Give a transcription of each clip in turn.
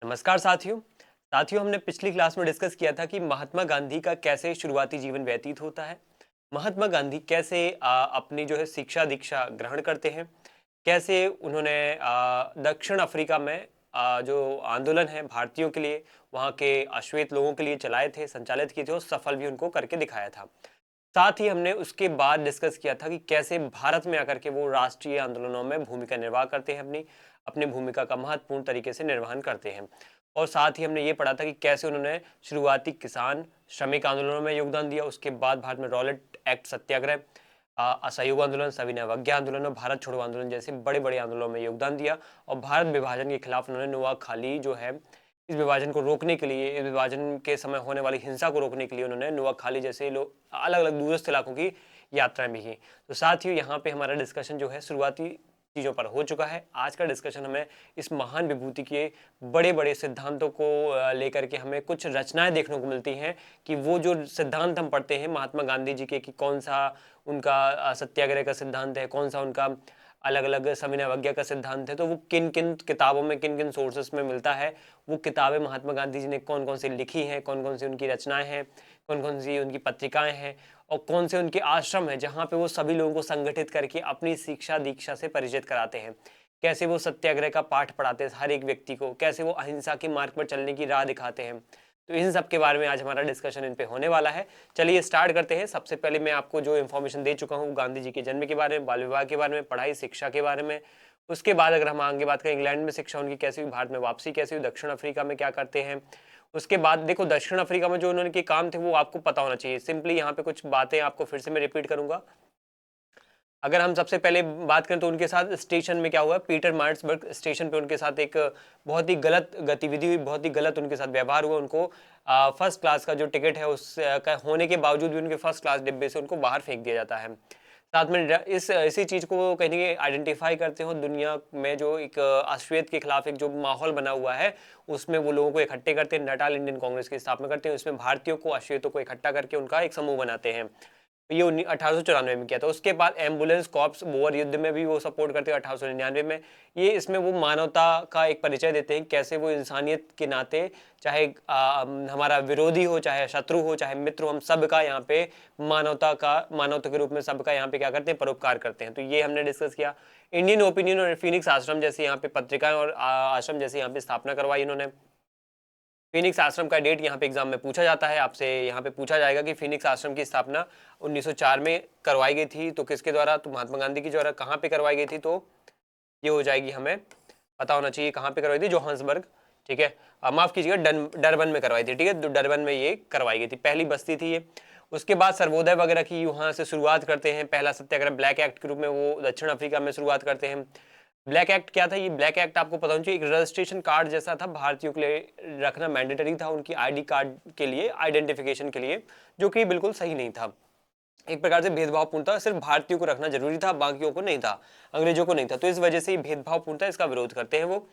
नमस्कार साथियों। हमने पिछली क्लास में डिस्कस किया था कि महात्मा गांधी का कैसे शुरुआती जीवन व्यतीत होता है। महात्मा गांधी कैसे अपनी जो है शिक्षा दीक्षा ग्रहण करते हैं, कैसे उन्होंने दक्षिण अफ्रीका में जो आंदोलन है भारतीयों के लिए, वहाँ के अश्वेत लोगों के लिए चलाए थे, संचालित किए थे और सफल भी उनको करके दिखाया था। साथ ही हमने उसके बाद डिस्कस किया था कि कैसे भारत में आकर के वो राष्ट्रीय आंदोलनों में भूमिका निर्वाह करते हैं, अपनी अपनी भूमिका का महत्वपूर्ण तरीके से निर्वहन करते हैं। और साथ ही हमने ये पढ़ा था कि कैसे उन्होंने शुरुआती किसान श्रमिक आंदोलनों में योगदान दिया। उसके बाद भारत में रॉलेट एक्ट सत्याग्रह, असहयोग आंदोलन, सविनय अवज्ञा आंदोलन और भारत छोड़ो आंदोलन जैसे बड़े बड़े आंदोलनों में योगदान दिया। और भारत विभाजन के खिलाफ उन्होंने नोआखाली जो है, इस विभाजन को रोकने के लिए, इस विभाजन के समय होने वाली हिंसा को रोकने के लिए उन्होंने नोआखाली जैसे लोग अलग अलग दूरस्थ इलाकों की यात्राएं भी की। तो साथ ही यहाँ पे हमारा डिस्कशन जो है शुरुआती चीज़ों पर हो चुका है। आज का डिस्कशन हमें इस महान विभूति के बड़े बड़े सिद्धांतों को लेकर के हमें कुछ रचनाएं देखने को मिलती हैं कि वो जो सिद्धांत हम पढ़ते हैं महात्मा गांधी जी के, कि कौन सा उनका सत्याग्रह का सिद्धांत है, कौन सा उनका अलग अलग सविनय अवज्ञा का सिद्धांत है, तो वो किन किन किताबों में, किन किन सोर्सेस में मिलता है। वो किताबें महात्मा गांधी जी ने कौन कौन सी लिखी हैं, कौन कौन सी उनकी रचनाएं हैं, कौन कौन सी उनकी पत्रिकाएं हैं और कौन से उनके आश्रम हैं जहाँ पे वो सभी लोगों को संगठित करके अपनी शिक्षा दीक्षा से परिचित कराते हैं। कैसे वो सत्याग्रह का पाठ पढ़ाते हैं हर एक व्यक्ति को, कैसे वो अहिंसा के मार्ग पर चलने की राह दिखाते हैं। तो इन सब के बारे में आज हमारा डिस्कशन इन पे होने वाला है। चलिए स्टार्ट करते हैं। सबसे पहले मैं आपको जो इन्फॉर्मेशन दे चुका हूँ गांधी जी के जन्म के बारे में, बाल विवाह के बारे में, पढ़ाई शिक्षा के बारे में। उसके बाद अगर हम आगे बात करें इंग्लैंड में शिक्षा उनकी कैसी हुई, भारत में वापसी कैसी हुई, दक्षिण अफ्रीका में क्या करते हैं। उसके बाद देखो दक्षिण अफ्रीका में जो उन्होंने के काम थे वो आपको पता होना चाहिए। सिंपली यहाँ पे कुछ बातें आपको फिर से मैं रिपीट करूंगा। अगर हम सबसे पहले बात करें तो उनके साथ स्टेशन में क्या हुआ, पीटर मार्ट्सबर्ग स्टेशन पे उनके साथ एक बहुत ही गलत गतिविधि हुई, बहुत ही गलत उनके साथ व्यवहार हुआ। उनको फर्स्ट क्लास का जो टिकट है उस का होने के बावजूद भी उनके फर्स्ट क्लास डिब्बे से उनको बाहर फेंक दिया जाता है। साथ में इस इसी चीज़ को कहीं ना कहीं आइडेंटिफाई करते हो, दुनिया में जो एक अश्वेत के खिलाफ एक जो माहौल बना हुआ है उसमें वो लोगों को इकट्ठे करते हैं, नटाल इंडियन कांग्रेस की स्थापना करते हैं। उसमें भारतीयों को, अश्वेतों को इकट्ठा करके उनका एक समूह बनाते हैं। ये 1894 में किया था। उसके बाद एम्बुलेंस कॉर्प्स बोअर युद्ध में भी वो सपोर्ट करते हैं 1899 में। ये इसमें वो मानवता का एक परिचय देते हैं, कैसे वो इंसानियत के नाते चाहे हमारा विरोधी हो, चाहे शत्रु हो, चाहे मित्र हो, हम सबका यहाँ पे मानवता के रूप में सबका यहाँ पे क्या करते हैं, परोपकार करते हैं। तो ये हमने डिस्कस किया। इंडियन ओपिनियन और फिनिक्स आश्रम जैसे यहाँ पे पत्रिकाएं और आश्रम जैसे यहाँ पे स्थापना करवाई इन्होंने। फिनिक्स आश्रम का डेट यहाँ पे एग्जाम में पूछा जाता है, आपसे यहाँ पे पूछा जाएगा कि फिनिक्स आश्रम की स्थापना 1904 में करवाई गई थी। तो किसके द्वारा, तो महात्मा गांधी की द्वारा। कहाँ पे करवाई गई थी, तो ये हो जाएगी, हमें पता होना चाहिए कहाँ पे करवाई थी, जोहान्सबर्ग, ठीक है, माफ कीजिएगा डरबन में करवाई थी, ठीक है, तो डरबन में ये करवाई गई थी, पहली बस्ती थी ये। उसके बाद सर्वोदय वगैरह की वहाँ से शुरुआत करते हैं। पहला सत्याग्रह ब्लैक एक्ट के रूप में वो दक्षिण अफ्रीका में शुरुआत करते हैं। ब्लैक एक्ट क्या था, ये ब्लैक एक्ट आपको पता होना चाहिए, एक रजिस्ट्रेशन कार्ड जैसा था, भारतीयों के लिए रखना मैंडेटरी था, उनकी आईडी कार्ड के लिए, आइडेंटिफिकेशन के लिए, जो कि बिल्कुल सही नहीं था। एक प्रकार से भेदभावपूर्ण था, सिर्फ भारतीयों को रखना जरूरी था, बाकियों को नहीं था, अंग्रेजों को नहीं था। तो इस वजह से भेदभावपूर्ण था, इसका विरोध करते हैं वो।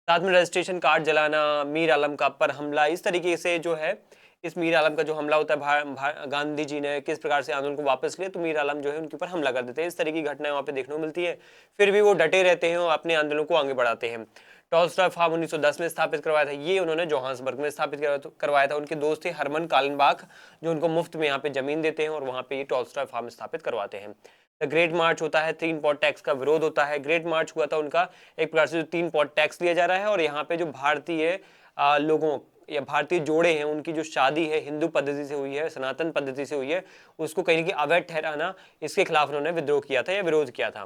साथ में रजिस्ट्रेशन कार्ड जलाना, मीर आलम का पर हमला, इस तरीके से जो है, इस मीर आलम का जो हमला होता है, गांधी जी ने किस प्रकार से आंदोलन को वापस लिया, तो मीर आलम जो है उनके ऊपर हमला कर देते हैं। इस तरह की घटनाएं वहाँ पे देखने को मिलती है। फिर भी वो डटे रहते हैं और अपने आंदोलन को आगे बढ़ाते हैं। टॉलस्टॉय फार्म 1910 में स्थापित करवाया था, ये उन्होंने जोहान्सबर्ग में स्थापित करवाया था। उनके दोस्त थे हरमन कालनबाख, जो उनको मुफ्त में यहाँ पे जमीन देते हैं और वहाँ पे ये टॉलस्टॉय फार्म स्थापित करवाते हैं। द ग्रेट मार्च होता है, 3 पॉट टैक्स का विरोध होता है। ग्रेट मार्च हुआ था उनका, एक प्रकार से जो 3 पॉट टैक्स लिया जा रहा है और यहाँ पे जो भारतीय लोगों या भारतीय जोड़े हैं उनकी जो शादी है हिंदू पद्धति से हुई है, सनातन पद्धति से हुई है, उसको कहीं कि अवैध ठहराना, इसके खिलाफ उन्होंने विद्रोह किया था या विरोध किया था।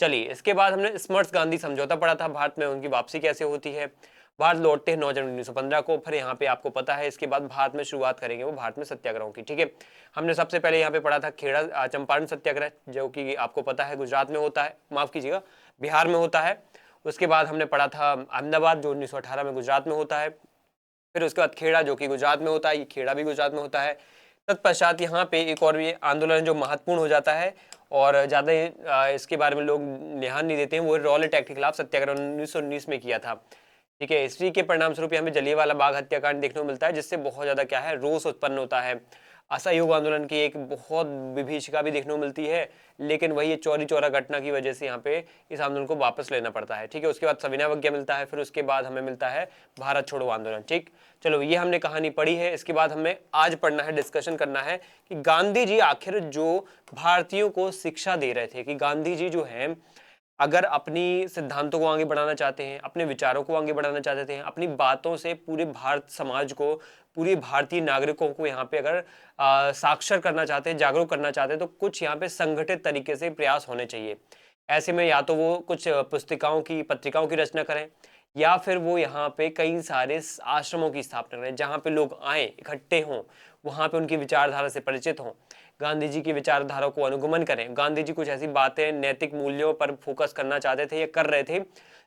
चलिए, इसके बाद हमने स्मर्ट्स गांधी समझौता पढ़ा था, भारत में उनकी वापसी कैसे होती है। भारत लौटते हैं 9 जनवरी 1915 को। फिर यहाँ पे आपको पता है इसके बाद भारत में शुरुआत करेंगे वो भारत में सत्याग्रहों की, ठीक है। हमने सबसे पहले यहाँ पे पढ़ा था खेड़ा चंपारण सत्याग्रह, जो कि आपको पता है गुजरात में होता है, माफ कीजिएगा बिहार में होता है। उसके बाद हमने पढ़ा था अहमदाबाद, जो 1918 में गुजरात में होता है। फिर उसके बाद खेड़ा, जो कि गुजरात में होता है, ये खेड़ा भी गुजरात में होता है। तत्पश्चात यहाँ पे एक और भी आंदोलन जो महत्वपूर्ण हो जाता है और ज़्यादा इसके बारे में लोग ध्यान नहीं देते हैं, वो रॉलेट एक्ट के खिलाफ सत्याग्रह 1919 में किया था, ठीक है। इसी के परिणाम स्वरूप हमें जलियांवाला बाग हत्याकांड देखने को मिलता है, जिससे बहुत ज़्यादा क्या है, रोष उत्पन्न होता है। असहयोग आंदोलन की एक बहुत विभीषिका भी देखने को मिलती है, लेकिन वही चौरी चौरा घटना की वजह से यहाँ पे इस आंदोलन को वापस लेना पड़ता है। ठीक है, उसके बाद सविनय अवज्ञा मिलता है, फिर उसके बाद हमें मिलता है भारत छोड़ो आंदोलन। ठीक, चलो ये हमने कहानी पढ़ी है। इसके बाद हमें आज पढ़ना है, डिस्कशन करना है कि गांधी जी आखिर जो भारतीयों को शिक्षा दे रहे थे, कि गांधी जी जो है अगर अपनी सिद्धांतों को आगे बढ़ाना चाहते हैं, अपने विचारों को आगे बढ़ाना चाहते हैं, अपनी बातों से पूरे भारत समाज को, पूरी भारतीय नागरिकों को यहाँ पे अगर साक्षर करना चाहते हैं, जागरूक करना चाहते हैं, तो कुछ यहाँ पे संगठित तरीके से प्रयास होने चाहिए। ऐसे में या तो वो कुछ पुस्तिकाओं की, पत्रिकाओं की रचना करें, या फिर वो यहाँ पे कई सारे आश्रमों की स्थापना करें जहाँ पे लोग आए, इकट्ठे हों, वहाँ पे उनकी विचारधारा से परिचित हों, गांधी जी की विचारधारा को अनुगमन करें। गांधी जी कुछ ऐसी बातें, नैतिक मूल्यों पर फोकस करना चाहते थे या कर रहे थे,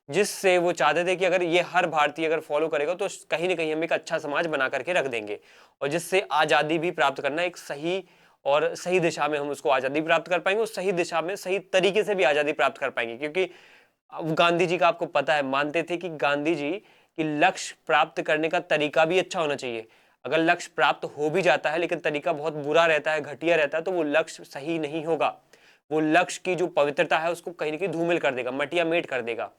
जिससे वो चाहते थे कि अगर ये हर भारतीय अगर फॉलो करेगा तो कहीं ना कहीं हम एक अच्छा समाज बना करके रख देंगे, और जिससे आज़ादी भी प्राप्त करना एक सही और सही दिशा में हम उसको आज़ादी प्राप्त कर पाएंगे, और सही दिशा में सही तरीके से भी आज़ादी प्राप्त कर पाएंगे। क्योंकि अब गांधी जी का आपको पता है, मानते थे कि गांधी जी की लक्ष्य प्राप्त करने का तरीका भी अच्छा होना चाहिए। अगर लक्ष्य प्राप्त हो भी जाता है लेकिन तरीका बहुत बुरा रहता है, घटिया रहता है, तो वो लक्ष्य सही नहीं होगा। वो लक्ष्य की जो पवित्रता है उसको कहीं ना कहीं धूमिल कर देगा, मटिया मेट कर देगा।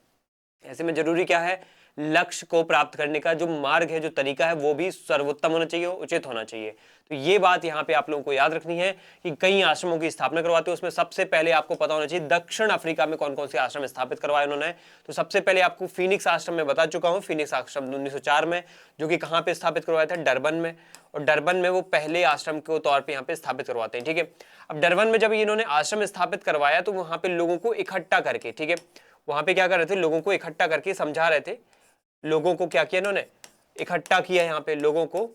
ऐसे में जरूरी क्या है, लक्ष्य को प्राप्त करने का जो मार्ग है, जो तरीका है, वो भी सर्वोत्तम होना चाहिए, उचित होना चाहिए। तो ये बात यहाँ पे आप लोगों को याद रखनी है कि कई आश्रमों की स्थापना करवाते हैं। उसमें सबसे पहले आपको पता होना चाहिए दक्षिण अफ्रीका में कौन कौन से आश्रम स्थापित करवाए उन्होंने। तो सबसे पहले आपको फिनिक्स आश्रम में बता चुका हूँ, फिनिक्स आश्रम 1904 में, जो कि कहाँ पे स्थापित करवाया था, डरबन में। और डरबन में वो पहले आश्रम के तौर पर यहाँ पे स्थापित करवाते हैं। ठीक है, अब डरबन में जब इन्होंने आश्रम स्थापित करवाया तो वहां पे लोगों को इकट्ठा करके, ठीक है, वहां पे क्या कर रहे थे, लोगों को इकट्ठा करके समझा रहे थे। लोगों को क्या किया इन्होंने, इकट्ठा किया यहाँ पे लोगों को।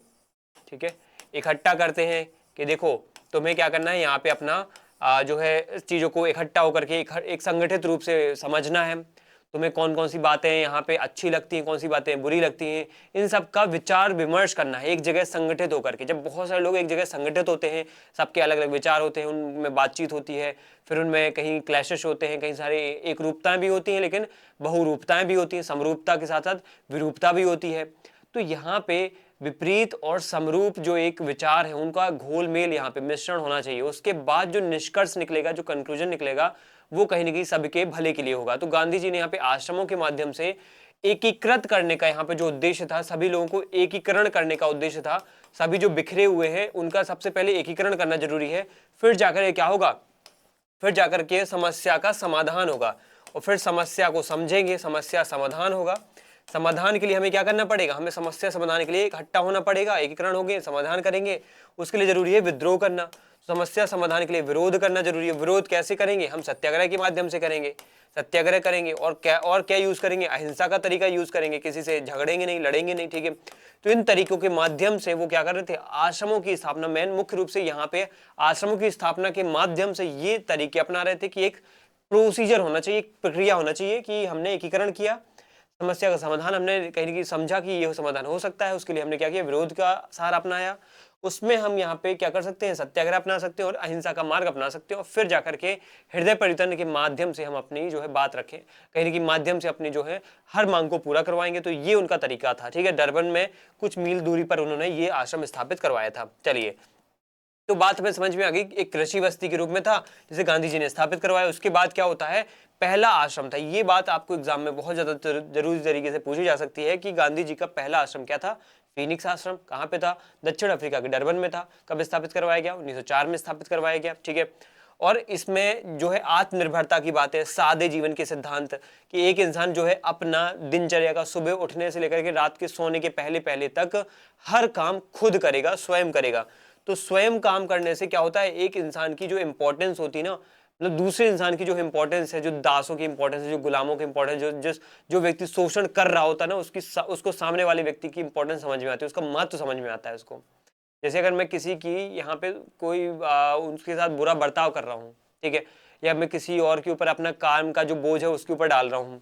ठीक है, इकट्ठा करते हैं कि देखो तुम्हें क्या करना है, यहाँ पे अपना जो है चीजों को इकट्ठा होकर के एक संगठित रूप से समझना है। तुम्हें कौन कौन सी बातें यहाँ पे अच्छी लगती हैं, कौन सी बातें बुरी लगती हैं, इन सब का विचार विमर्श करना है एक जगह संगठित होकर के। जब बहुत सारे लोग एक जगह संगठित होते हैं, सबके अलग अलग विचार होते हैं, उनमें बातचीत होती है, फिर उनमें कहीं क्लैशेस होते हैं, कहीं सारे एक रूपताएं भी होती हैं, लेकिन बहुरूपताएं भी होती हैं, समरूपता के साथ साथ विरूपता भी होती है। तो यहाँ पे विपरीत और समरूप जो एक विचार है, उनका घोल मेल, यहाँ पे मिश्रण होना चाहिए। उसके बाद जो निष्कर्ष निकलेगा, जो कंक्लूजन निकलेगा, वो कहीं ना कहीं सबके भले के लिए होगा। तो गांधी जी ने यहाँ पे आश्रमों के माध्यम से एकीकृत करने का यहाँ पे जो उद्देश्य था, सभी लोगों को एकीकरण करने का उद्देश्य था। सभी जो बिखरे हुए हैं उनका सबसे पहले एकीकरण करना जरूरी है, फिर जाकर ये क्या होगा, फिर जाकर के समस्या का समाधान होगा। और फिर समस्या को समझेंगे, समस्या समाधान होगा। समाधान के लिए हमें क्या करना पड़ेगा, हमें समस्या समाधान के लिए इकट्ठा होना पड़ेगा, एकीकरण होंगे, समाधान करेंगे। उसके लिए जरूरी है विद्रोह करना। समस्या समाधान के लिए विरोध करना जरूरी है। विरोध कैसे करेंगे, हम सत्याग्रह के माध्यम से करेंगे, सत्याग्रह करेंगे। और क्या यूज करेंगे, अहिंसा का तरीका यूज करेंगे, किसी से झगड़ेंगे नहीं, लड़ेंगे नहीं। ठीक है, तो इन तरीकों के माध्यम से वो क्या कर रहे थे, आश्रमों की स्थापना, मेन मुख्य रूप से यहाँ पे आश्रमों की स्थापना के माध्यम से ये तरीके अपना रहे थे कि एक प्रोसीजर होना चाहिए, एक प्रक्रिया होना चाहिए कि हमने एकीकरण किया, समस्या का समाधान हमने कहीं ना कहीं समझा कि ये समाधान हो सकता है, उसके लिए हमने क्या किया, विरोध का सहारा अपनाया। उसमें हम यहाँ पे क्या कर सकते हैं, सत्याग्रह अपना सकते हैं और अहिंसा का मार्ग अपना सकते हैं। और फिर जाकर के हृदय परिवर्तन के माध्यम से हम अपनी जो है बात रखें, कहीं ना कहीं माध्यम से अपनी जो है हर मांग को पूरा करवाएंगे। तो ये उनका तरीका था। ठीक है, डरबन में कुछ मील दूरी पर उन्होंने ये आश्रम स्थापित करवाया था। चलिए, तो बात हमें समझ में आ गई, एक कृषि बस्ती के रूप में था जिसे गांधी जी ने स्थापित करवाया। उसके बाद क्या होता है, पहला आश्रम था। ये बात आपको एग्जाम में बहुत ज्यादा जरूरी तरीके से पूछी जा सकती है कि गांधी जी का पहला आश्रम क्या था। फीनिक्स आश्रम कहाँ पे था, दक्षिण अफ्रीका के डरबन में था। कब स्थापित करवाया गया, 1904 में स्थापित करवाया गया। ठीक है, और इसमें जो है आत्मनिर्भरता की बात है, सादे जीवन के सिद्धांत, कि एक इंसान जो है अपना दिनचर्या का सुबह उठने से लेकर के रात के सोने के पहले पहले तक हर काम खुद करेगा, स्वयं करेगा। तो स्वयं काम करने से क्या होता है, एक इंसान की जो इंपॉर्टेंस होती है ना, मतलब दूसरे इंसान की जो इंपॉर्टेंस है, जो दासों की इंपॉर्टेंस है, जो गुलामों की इंपॉर्टेंस, जो व्यक्ति शोषण कर रहा होता है ना, उसको सामने वाले व्यक्ति की इंपॉर्टेंस समझ में आती है, उसका महत्व समझ में आता है उसको। जैसे अगर मैं किसी की यहाँ पे कोई उनके साथ बुरा बर्ताव कर रहा हूँ, ठीक है, या मैं किसी और के ऊपर अपना काम का जो बोझ है उसके ऊपर डाल रहा हूँ,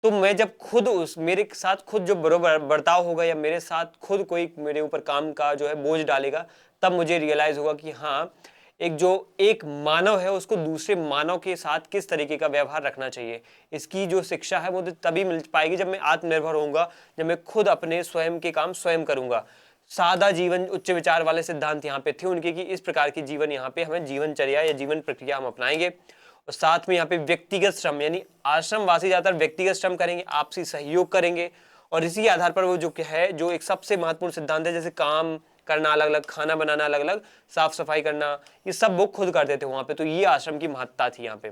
तो मैं जब खुद मेरे साथ खुद जो बुरा बर्ताव होगा, या मेरे साथ खुद कोई मेरे ऊपर काम का जो है बोझ डालेगा, तब मुझे रियलाइज होगा कि हाँ, एक मानव है, उसको दूसरे मानव के साथ किस तरीके का व्यवहार रखना चाहिए। इसकी जो शिक्षा है वो तभी मिल पाएगी जब मैं आत्मनिर्भर होऊंगा, जब मैं खुद अपने स्वयं के काम स्वयं करूंगा। सादा जीवन, उच्च विचार वाले सिद्धांत यहाँ पे थे उनके कि इस प्रकार की जीवन यहाँ पे हमें जीवनचर्या या जीवन प्रक्रिया हम अपनाएंगे। और साथ में यहाँ पे व्यक्तिगत श्रम, यानी आश्रमवासी ज्यादातर व्यक्तिगत श्रम करेंगे, आपसी सहयोग करेंगे, और इसी आधार पर वो जो है, जो एक सबसे महत्वपूर्ण सिद्धांत है, जैसे काम करना अलग अलग, खाना बनाना अलग अलग, साफ सफाई करना, ये सब वो खुद करते थे वहां पे। तो ये आश्रम की महत्ता थी यहाँ पे,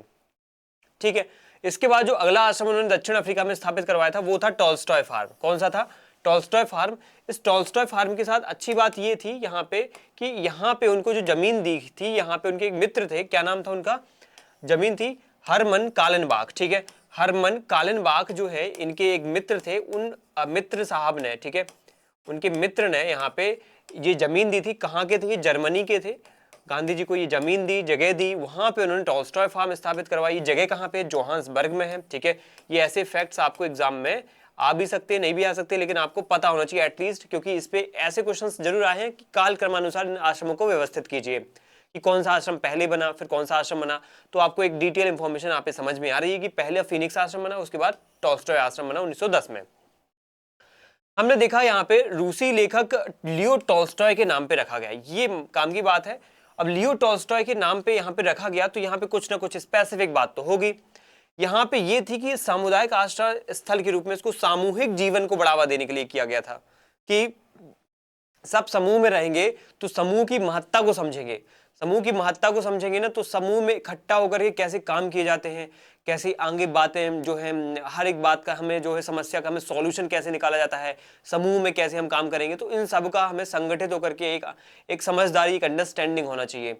ठीक है। इसके बाद जो अगला आश्रम उन्होंने दक्षिण अफ्रीका में स्थापित करवाया था वो था टॉल्स्टॉय फार्म। कौन सा था? Tolstoy farm. इस टॉल्स्टॉय फार्म के साथ अच्छी बात ये थी यहाँ पे कि यहाँ पे उनको जो जमीन दी थी, यहाँ पे उनके एक मित्र थे, क्या नाम था उनका? जमीन थी हरमन कालनबाग, ठीक है। हरमन कालनबाग जो है, इनके एक मित्र थे, उन मित्र साहब ने, ठीक है, उनके मित्र ने यहाँ पे ये जमीन दी थी। कहाँ के थे? ये जर्मनी के थे। गांधी जी को ये जमीन दी, जगह दी, वहां पे उन्होंने टॉल्स्टॉय फार्म स्थापित करवाई। जगह कहाँ पे? जोहान्सबर्ग में है, ठीक है। ये ऐसे फैक्ट्स आपको एग्जाम में आ भी सकते हैं, नहीं भी आ सकते, लेकिन आपको पता होना चाहिए एटलीस्ट, क्योंकि इस पे ऐसे क्वेश्चंस जरूर आए हैं कि काल क्रमानुसार इन आश्रमों को व्यवस्थित कीजिए कि कौन सा आश्रम पहले बना, फिर कौन सा आश्रम बना। तो आपको एक डिटेल इंफॉर्मेशन आप पे समझ में आ रही है कि पहले फिनिक्स आश्रम बना, उसके बाद टॉल्स्टॉय आश्रम बना 1910 में। हमने देखा यहाँ पे रूसी लेखक लियो टॉल्स्टॉय के नाम पे रखा गया, ये काम की बात है। अब लियो टॉल्स्टॉय के नाम पे यहाँ पे रखा गया, तो यहाँ पे कुछ ना कुछ स्पेसिफिक बात तो होगी। यहाँ पे ये थी कि सामुदायिक आश्रय स्थल के रूप में इसको सामूहिक जीवन को बढ़ावा देने के लिए किया गया था कि सब समूह में रहेंगे तो समूह की महत्ता को समझेंगे। समूह की महत्ता को समझेंगे ना, तो समूह में इकट्ठा होकर के कैसे काम किए जाते हैं, कैसे आगे बातें जो है, हर एक बात का हमें जो है, समस्या का हमें सॉल्यूशन कैसे निकाला जाता है, समूह में कैसे हम काम करेंगे, तो इन सब का हमें संगठित होकर के एक समझदारी, एक अंडरस्टैंडिंग होना चाहिए।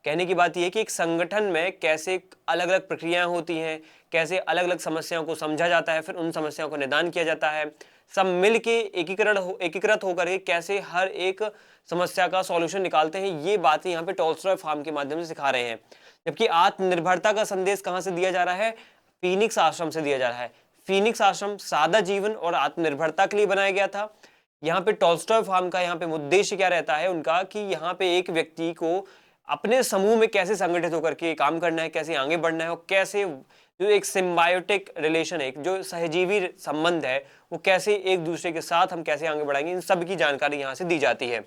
कहने की बात यह है कि एक संगठन में कैसे अलग अलग प्रक्रियाएं होती हैं, कैसे अलग अलग समस्याओं को समझा जाता है, फिर उन समस्याओं को निदान किया जाता है, सब मिल के एकीकृत होकर के कैसे हर एक समस्या का सॉल्यूशन निकालते हैं। ये बातें यहाँ पे टॉल्स्टॉय फार्म के माध्यम से सिखा रहे हैं। जबकि आत्मनिर्भरता का संदेश कहाँ से दिया जा रहा है? फीनिक्स आश्रम से दिया जा रहा है। फीनिक्स आश्रम सादा जीवन और आत्मनिर्भरता के लिए बनाया गया था। यहाँ पे टॉल्स्टॉय फार्म का यहाँ पे उद्देश्य क्या रहता है उनका, कि यहाँ पे एक व्यक्ति को अपने समूह में कैसे संगठित होकर के काम करना है, कैसे आगे बढ़ना है, और कैसे जो एक सिम्बायोटिक रिलेशन है, जो सहजीवी संबंध है, वो कैसे एक दूसरे के साथ हम कैसे आगे बढ़ाएंगे, इन सब की जानकारी यहाँ से दी जाती है।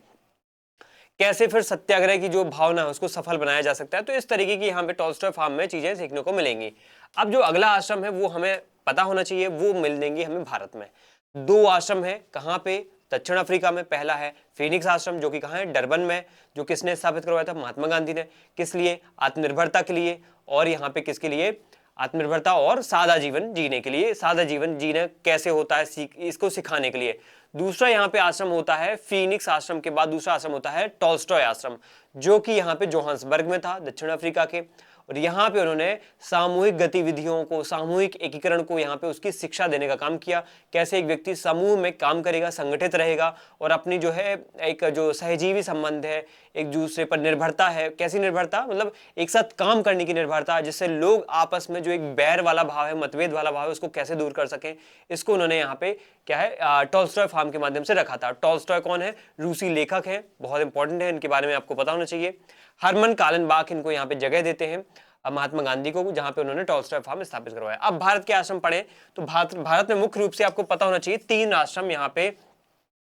कैसे फिर सत्याग्रह की जो भावना है उसको सफल बनाया जा सकता है। तो इस तरीके की यहाँ पे टॉल्स्टॉय फार्म में चीजें सीखने को मिलेंगी। अब जो अगला आश्रम है वो हमें पता होना चाहिए, वो मिल देंगे हमें भारत में। दो आश्रम है, कहाँ पे? दक्षिण अफ्रीका में। पहला है फिनिक्स आश्रम, जो कि कहाँ है? डरबन में। जो किसने स्थापित करवाया था? महात्मा गांधी ने। किस लिए? आत्मनिर्भरता के लिए। और यहाँ पे किसके लिए? आत्मनिर्भरता और सादा जीवन जीने के लिए। सादा जीवन जीना कैसे होता है इसको सिखाने के लिए। दूसरा यहाँ पे आश्रम होता है फीनिक्स आश्रम के बाद दूसरा आश्रम होता है टॉल्स्टॉय आश्रम, जो कि यहाँ पे जोहान्सबर्ग में था, दक्षिण अफ्रीका के। और यहाँ पे उन्होंने सामूहिक गतिविधियों को, सामूहिक एकीकरण को यहाँ पे उसकी शिक्षा देने का काम किया। कैसे एक व्यक्ति समूह में काम करेगा, संगठित रहेगा, और अपनी जो है एक जो सहजीवी संबंध है, एक दूसरे पर निर्भरता है। कैसी निर्भरता? मतलब एक साथ काम करने की निर्भरता, जिससे लोग आपस में जो एक बैर वाला भाव है, मतभेद वाला भाव है, उसको कैसे दूर कर सकें, इसको उन्होंने यहाँ पे क्या है, टॉल्स्टॉय फार्म के माध्यम से रखा था। टॉल्स्टॉय कौन है? रूसी लेखक है, बहुत इंपॉर्टेंट है, इनके बारे में आपको पता होना चाहिए। हरमन कालनबाग इनको यहाँ पे जगह देते हैं महात्मा गांधी को, जहां पे उन्होंने टॉल्स्टॉय फार्म स्थापित करवाया। अब भारत के आश्रम पढ़े तो भारत में मुख्य रूप से आपको पता होना चाहिए 3 आश्रम यहाँ पे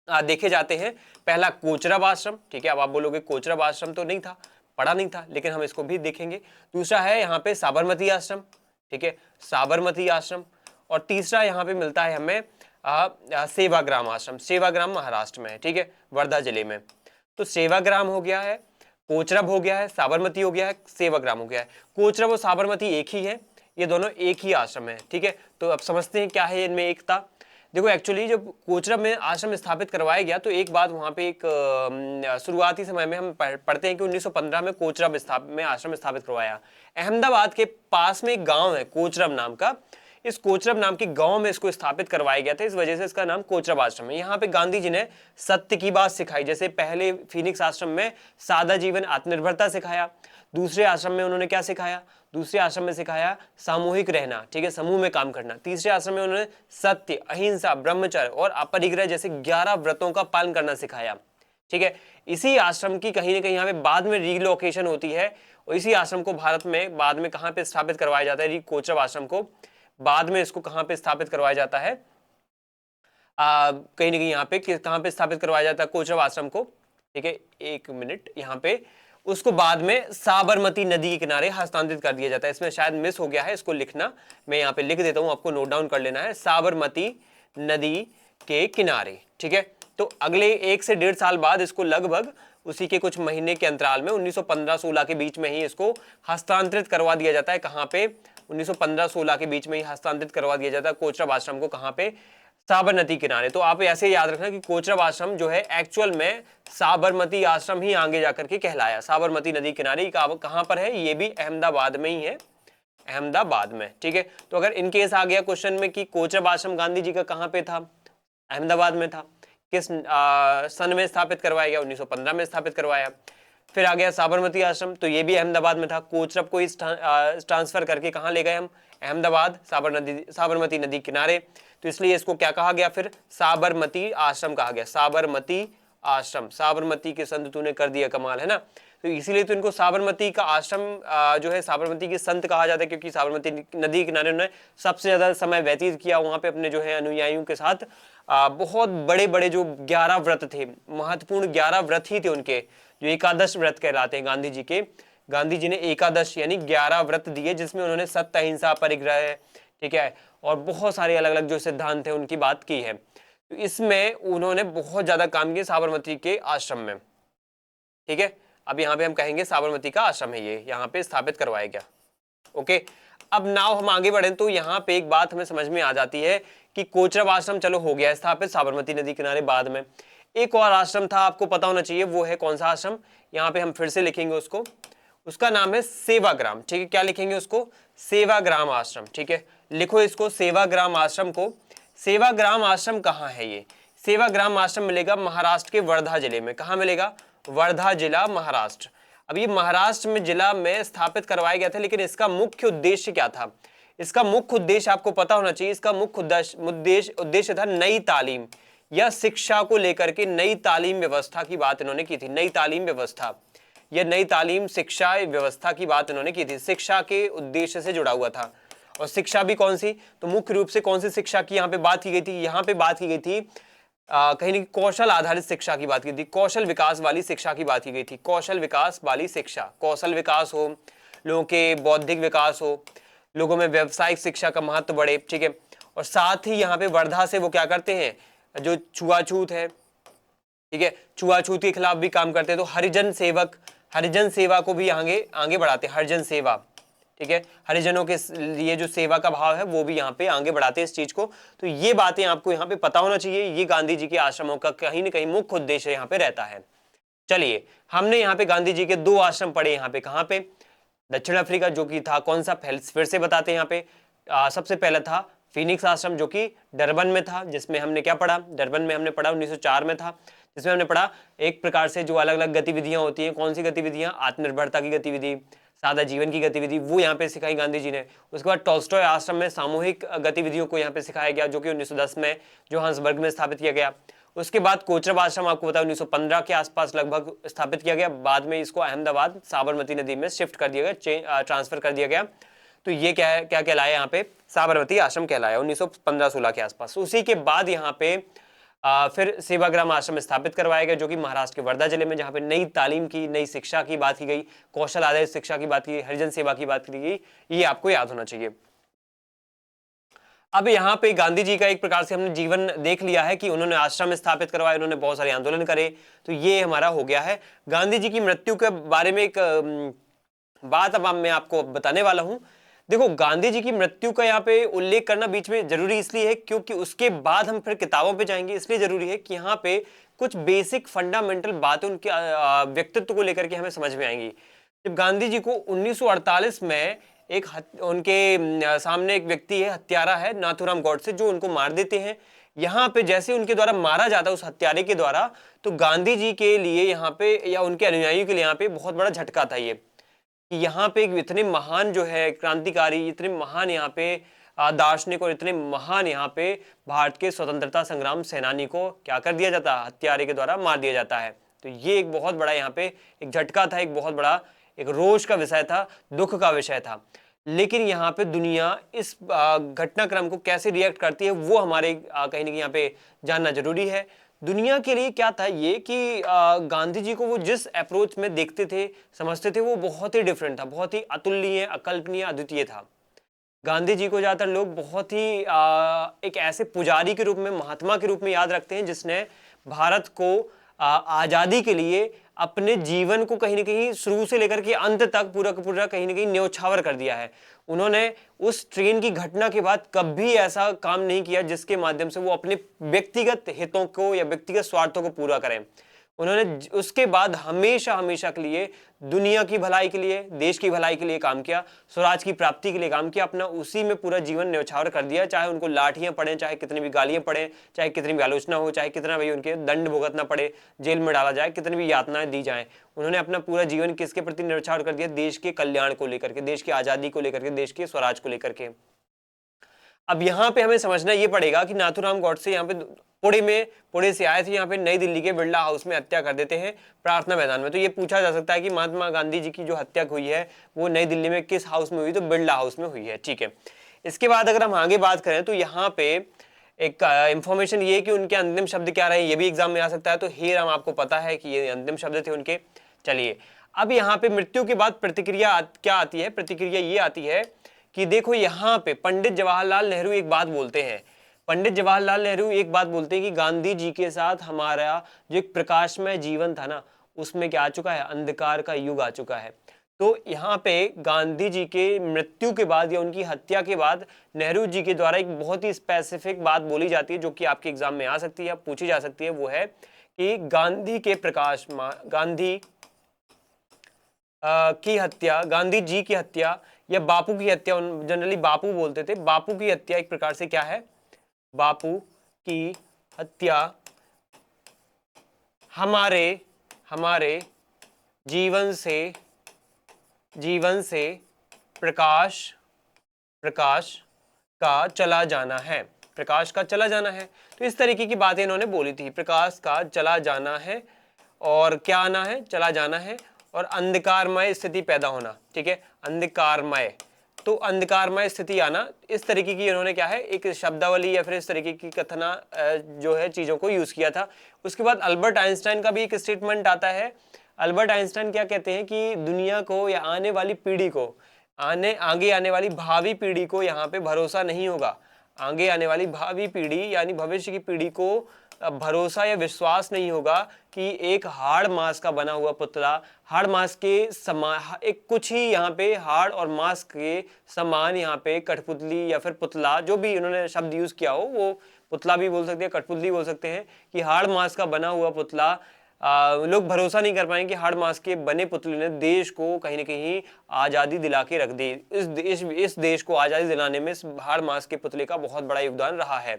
देखे जाते हैं। पहला कोचरब आश्रम, ठीक है। अब आप बोलोगे कोचरब आश्रम तो नहीं था, पढ़ा नहीं था, लेकिन हम इसको भी देखेंगे। दूसरा है यहाँ पे साबरमती आश्रम, ठीक है, साबरमती आश्रम। और तीसरा यहाँ पे मिलता है हमें सेवाग्राम आश्रम। सेवाग्राम महाराष्ट्र में है, ठीक है, वर्धा जिले में। तो सेवाग्राम हो गया है, कोचरब हो गया है, साबरमती हो गया है, सेवाग्राम हो गया है। कोचरब और साबरमती एक ही है, ये दोनों एक ही आश्रम है, ठीक है। तो अब समझते हैं क्या है इनमें एकता। देखो एक्चुअली जब कोचरब में आश्रम स्थापित करवाया गया, तो एक बात वहां पे एक शुरुआती समय में हम पढ़ते हैं कि 1915 में कोचरब में आश्रम स्थापित करवाया। अहमदाबाद के पास में एक गांव है कोचरब नाम का, इस कोचरब नाम के गांव में इसको स्थापित करवाया गया था, इस वजह से इसका नाम कोचरब आश्रम है। यहाँ पे गांधी जी ने सत्य की बात सिखाई। जैसे पहले फिनिक्स आश्रम में सादा जीवन, आत्मनिर्भरता सिखाया, दूसरे आश्रम में उन्होंने क्या सिखाया? दूसरे आश्रम में सिखाया सामूहिक रहना, ठीक है, समूह में काम करना। तीसरे आश्रम में उन्होंने सत्य, अहिंसा, ब्रह्मचर्य और अपरिग्रह जैसे 11 व्रतों का पालन करना सिखाया, ठीक है। इसी आश्रम की कहीं ना कहीं यहाँ पे बाद में रिलोकेशन होती है, और इसी आश्रम को भारत में बाद में कहाँ पे स्थापित करवाया जाता है? कोचरब आश्रम को बाद में इसको कहां पे स्थापित करवाया जाता है? कहीं ना कहीं यहाँ पे कहाँ पे स्थापित करवाया जाता है कोचरब आश्रम को, ठीक है, एक मिनट, यहाँ पे उसको बाद में साबरमती नदी के किनारे हस्तांतरित कर दिया जाता है। इसमें शायद मिस हो गया है, इसको लिखना, मैं यहाँ पे लिख देता हूँ, आपको नोट डाउन कर लेना है, साबरमती नदी के किनारे, ठीक है। तो अगले 1 से 1.5 साल बाद इसको लगभग उसी के कुछ महीने के अंतराल में 1915-16 के बीच में ही इसको हस्तांतरित करवा दिया जाता है। कहाँ पे? 1915-16 के बीच में ही हस्तांतरित करवा दिया जाता है कोचरब आश्रम को। कहाँ पे? साबरमती किनारे। तो आप ऐसे याद रखना कि कोचरब आश्रम जो है एक्चुअल में साबरमती आश्रम ही आगे जाकर के कहलाया। साबरमती नदी किनारे कहाँ पर है? ये भी अहमदाबाद में ही है, अहमदाबाद में, ठीक है। तो अगर इनकेस आ गया क्वेश्चन में कि कोचरब आश्रम गांधी जी का कहाँ पे था? अहमदाबाद में था। किस सन में स्थापित करवाया गया? 1915 में स्थापित करवाया। फिर आ गया साबरमती आश्रम, तो ये भी अहमदाबाद में था। कोचरब को इस ट्रांसफर करके कहाँ ले गए हम? अहमदाबाद, साबरमती नदी किनारे। तो इसलिए इसको क्या कहा गया? फिर साबरमती आश्रम कहा गया। साबरमती आश्रम, साबरमती के संत तूने कर दिया कमाल, है ना। तो इसीलिए तो इनको साबरमती का आश्रम जो है साबरमती के संत कहा जाता है, क्योंकि साबरमती नदी किनारे उन्होंने सबसे ज्यादा समय व्यतीत किया वहां पे अपने जो है अनुयायियों के साथ। बहुत बड़े बड़े जो 11 व्रत थे, महत्वपूर्ण 11 व्रत ही थे उनके, जो एकादश व्रत कहलाते हैं गांधी जी के। गांधी जी ने एकादश यानी 11 व्रत दिए, जिसमें उन्होंने सत्य, अहिंसा, परिग्रह, ठीक है, और बहुत सारे अलग अलग जो सिद्धांत थे उनकी बात की है। तो इसमें उन्होंने बहुत ज्यादा काम किया साबरमती के आश्रम में, ठीक है। अब यहाँ पे हम कहेंगे साबरमती का आश्रम है ये, यहाँ पे स्थापित करवाया गया। ओके, अब नाउ हम आगे बढ़े तो यहाँ पे एक बात हमें समझ में आ जाती है कि कोचरब आश्रम चलो हो गया स्थापित साबरमती नदी किनारे। बाद में एक और आश्रम था, आपको पता होना चाहिए, वो है कौन सा आश्रम? यहाँ पे हम फिर से लिखेंगे उसको, उसका नाम है सेवाग्राम, ठीक है। क्या लिखेंगे उसको? सेवाग्राम आश्रम, ठीक है। लिखो इसको, सेवाग्राम आश्रम को। सेवाग्राम आश्रम कहाँ है ये? सेवाग्राम आश्रम मिलेगा महाराष्ट्र के वर्धा जिले में। कहाँ मिलेगा? वर्धा जिला, महाराष्ट्र। अब ये महाराष्ट्र में जिला में स्थापित करवाया गया था, लेकिन इसका मुख्य उद्देश्य क्या था? इसका मुख्य उद्देश्य आपको पता होना चाहिए। इसका मुख्य उद्देश्य था नई तालीम या शिक्षा को लेकर के नई तालीम व्यवस्था की बात इन्होंने की थी। नई तालीम व्यवस्था या नई तालीम शिक्षा व्यवस्था की बात इन्होंने की थी, शिक्षा के उद्देश्य से जुड़ा हुआ था। और शिक्षा भी कौन सी? तो मुख्य रूप से कौन सी शिक्षा की यहाँ पे बात की गई थी? यहाँ पे बात की गई थी कहीं ना कौशल आधारित शिक्षा की बात की थी, कौशल विकास वाली शिक्षा की बात की गई थी। कौशल विकास वाली शिक्षा, कौशल विकास हो, लोगों के बौद्धिक विकास हो, लोगों में व्यावसायिक शिक्षा का महत्व बढ़े, ठीक है। और साथ ही यहाँ पे वर्धा से वो क्या करते हैं? जो छुआछूत है, ठीक है, छुआछूत के खिलाफ भी काम करते हैं। तो हरिजन सेवक, हरिजन सेवा को भी आगे आगे बढ़ाते हैं, हरिजन सेवा, ठीक है। हरिजनों के लिए जो सेवा का भाव है वो भी यहाँ पे आगे बढ़ाते हैं इस चीज को। तो ये बातें आपको यहाँ पे पता होना चाहिए। ये गांधी जी के आश्रमों का कहीं ना कहीं मुख्य उद्देश्य यहाँ पे रहता है। चलिए, हमने यहाँ पे गांधी जी के 2 आश्रम पढ़े। यहाँ पे कहाँ पे? दक्षिण अफ्रीका, जो कि था कौन सा? फिर से बताते हैं यहाँ पे। सबसे पहला था फिनिक्स आश्रम, जो कि डरबन में था, जिसमें हमने क्या पढ़ा? डरबन में हमने पढ़ा 1904 में था, जिसमें हमने पढ़ा एक प्रकार से जो अलग अलग गतिविधियां होती हैं। कौन सी गतिविधियां? आत्मनिर्भरता की गतिविधि, सादा जीवन की गतिविधि, वो यहाँ पे सिखाई गांधी जी ने। उसके बाद टॉल्स्टॉय आश्रम में सामूहिक गतिविधियों को यहाँ पे सिखाया गया, जो कि 1910 में जोहान्सबर्ग में स्थापित किया गया। उसके बाद कोचरब आश्रम आपको पता है 1915 के आसपास लगभग स्थापित किया गया। बाद में इसको अहमदाबाद साबरमती नदी में शिफ्ट कर दिया गया, ट्रांसफर कर दिया गया। तो ये क्या है, क्या कहलाया यहाँ पे? साबरमती आश्रम कहलाया 1915-16 के आसपास। उसी के बाद यहाँ पे फिर सेवाग्राम आश्रम स्थापित करवाया गया, जो कि महाराष्ट्र के वर्धा जिले में, जहाँ पे नई तालीम की, नई शिक्षा की बात की गई, कौशल आधारित शिक्षा की बात की, हरिजन सेवा की बात की गई। ये आपको याद होना चाहिए। अब यहाँ पे गांधी जी का एक प्रकार से हमने जीवन देख लिया है कि उन्होंने आश्रम स्थापित करवाए, उन्होंने बहुत सारे आंदोलन करे। तो ये हमारा हो गया है। गांधी जी की मृत्यु के बारे में एक बात अब मैं आपको बताने वाला हूं। देखो, गांधी जी की मृत्यु का यहाँ पे उल्लेख करना बीच में जरूरी इसलिए है क्योंकि उसके बाद हम फिर किताबों पे जाएंगे। इसलिए जरूरी है कि यहाँ पे कुछ बेसिक फंडामेंटल बातें उनके व्यक्तित्व को लेकर के हमें समझ में आएंगी। जब गांधी जी को 1948 में उनके सामने एक व्यक्ति है, हत्यारा है, नाथूराम गॉडसे, जो उनको मार देते हैं। यहाँ पे जैसे उनके द्वारा मारा जाता है उस हत्यारे के द्वारा, तो गांधी जी के लिए यहाँ पे या उनके अनुयायियों के लिए यहाँ पे बहुत बड़ा झटका था ये, कि यहाँ पे इतने महान जो है क्रांतिकारी, इतने महान यहाँ पे दार्शनिक और इतने महान यहाँ पे भारत के स्वतंत्रता संग्राम सेनानी को क्या कर दिया जाता है? हत्यारे के द्वारा मार दिया जाता है। तो ये एक बहुत बड़ा यहाँ पे एक झटका था, एक बहुत बड़ा एक रोष का विषय था, दुख का विषय था। लेकिन यहाँ पे दुनिया इस घटनाक्रम को कैसे रिएक्ट करती है वो हमारे कहीं ना कहीं यहाँ पे जानना जरूरी है। दुनिया के लिए क्या था ये कि गांधी जी को वो जिस अप्रोच में देखते थे, समझते थे, वो बहुत ही डिफरेंट था, बहुत ही अतुलनीय, अकल्पनीय, अद्वितीय था। गांधी जी को ज्यादातर लोग बहुत ही एक ऐसे पुजारी के रूप में, महात्मा के रूप में याद रखते हैं जिसने भारत को आजादी के लिए अपने जीवन को कहीं ना कहीं शुरू से लेकर के अंत तक पूरा का पूरा कहीं ना कहीं न्यौछावर कर दिया है। उन्होंने उस ट्रेन की घटना के बाद कभी ऐसा काम नहीं किया जिसके माध्यम से वो अपने व्यक्तिगत हितों को या व्यक्तिगत स्वार्थों को पूरा करें। उन्होंने उसके बाद हमेशा हमेशा के लिए दुनिया की भलाई के लिए, देश की भलाई के लिए काम किया, स्वराज की प्राप्ति के लिए काम किया, अपना उसी में पूरा जीवन न्यौछावर कर दिया। चाहे उनको लाठियां पड़े, चाहे कितनी भी गालियां पड़े, चाहे कितनी भी आलोचना हो, चाहे कितना भी उनके दंड भुगतना पड़े, जेल में डाला जाए, कितनी भी यातनाएं दी जाए, उन्होंने अपना पूरा जीवन किसके प्रति न्यौछावर कर दिया? देश के कल्याण को लेकर के, देश की आजादी को लेकर के, देश के स्वराज को लेकर के। अब यहाँ पे हमें समझना ये पड़ेगा कि नाथूराम गॉडसे यहाँ पे पुणे से आए थे, यहाँ पे नई दिल्ली के बिरला हाउस में हत्या कर देते हैं प्रार्थना मैदान में। तो ये पूछा जा सकता है कि महात्मा गांधी जी की जो हत्या हुई है वो नई दिल्ली में किस हाउस में हुई? तो बिरला हाउस में हुई है। ठीक है, इसके बाद अगर हम आगे बात करें तो यहाँ पे एक इंफॉर्मेशन ये कि उनके अंतिम शब्द क्या रहे, ये भी एग्जाम में आ सकता है। तो हेर हम आपको पता है कि ये अंतिम शब्द थे उनके। चलिए, अब यहाँ पे मृत्यु के बाद प्रतिक्रिया क्या आती है? प्रतिक्रिया ये आती है कि देखो यहाँ पे पंडित जवाहरलाल नेहरू एक बात बोलते हैं। पंडित जवाहरलाल नेहरू एक बात बोलते हैं कि गांधी जी के साथ हमारा जो एक प्रकाशमय जीवन था ना, उसमें क्या आ चुका है? अंधकार का युग आ चुका है। तो यहाँ पे गांधी जी के मृत्यु के बाद या उनकी हत्या के बाद नेहरू जी के द्वारा एक बहुत ही स्पेसिफिक बात बोली जाती है जो कि आपके एग्जाम में आ सकती है, पूछी जा सकती है। वो है कि गांधी के गांधी की हत्या, गांधी जी की हत्या या बापू की हत्या, जनरली बापू बोलते थे, बापू की हत्या एक प्रकार से क्या है? बापू की हत्या हमारे जीवन से प्रकाश का चला जाना है, प्रकाश का चला जाना है। तो इस तरीके की बातें इन्होंने बोली थी, प्रकाश का चला जाना है और क्या आना है? चला जाना है और अंधकारमय स्थिति पैदा होना। ठीक है, अंधकारमय, तो अंधकारमय स्थिति आना, इस तरीके की इन्होंने क्या है एक शब्दावली या फिर इस तरीके की कथना जो है चीजों को यूज किया था। उसके बाद अल्बर्ट आइंस्टाइन का भी एक स्टेटमेंट आता है। अल्बर्ट आइंस्टाइन क्या कहते हैं कि दुनिया को या आने वाली पीढ़ी को, आगे आने वाली भावी पीढ़ी को यहाँ पे भरोसा नहीं होगा। आगे आने वाली भावी पीढ़ी यानी भविष्य की पीढ़ी को भरोसा या विश्वास नहीं होगा कि एक हाड़ मांस का बना हुआ पुतला, हाड़ मांस के समान, एक कुछ ही यहाँ पे हाड़ और मांस के समान यहाँ पे कठपुतली या फिर पुतला, जो भी इन्होंने शब्द यूज किया हो, वो पुतला भी बोल सकते हैं, कठपुतली बोल सकते हैं, कि हाड़ मांस का बना हुआ पुतला, लोग भरोसा नहीं कर पाएंगे कि हाड़ मांस के बने पुतले ने देश को कहीं ना कहीं आजादी दिला के रख दी। इस देश को आजादी दिलाने में इस हाड़ मांस के पुतले का बहुत बड़ा योगदान रहा है।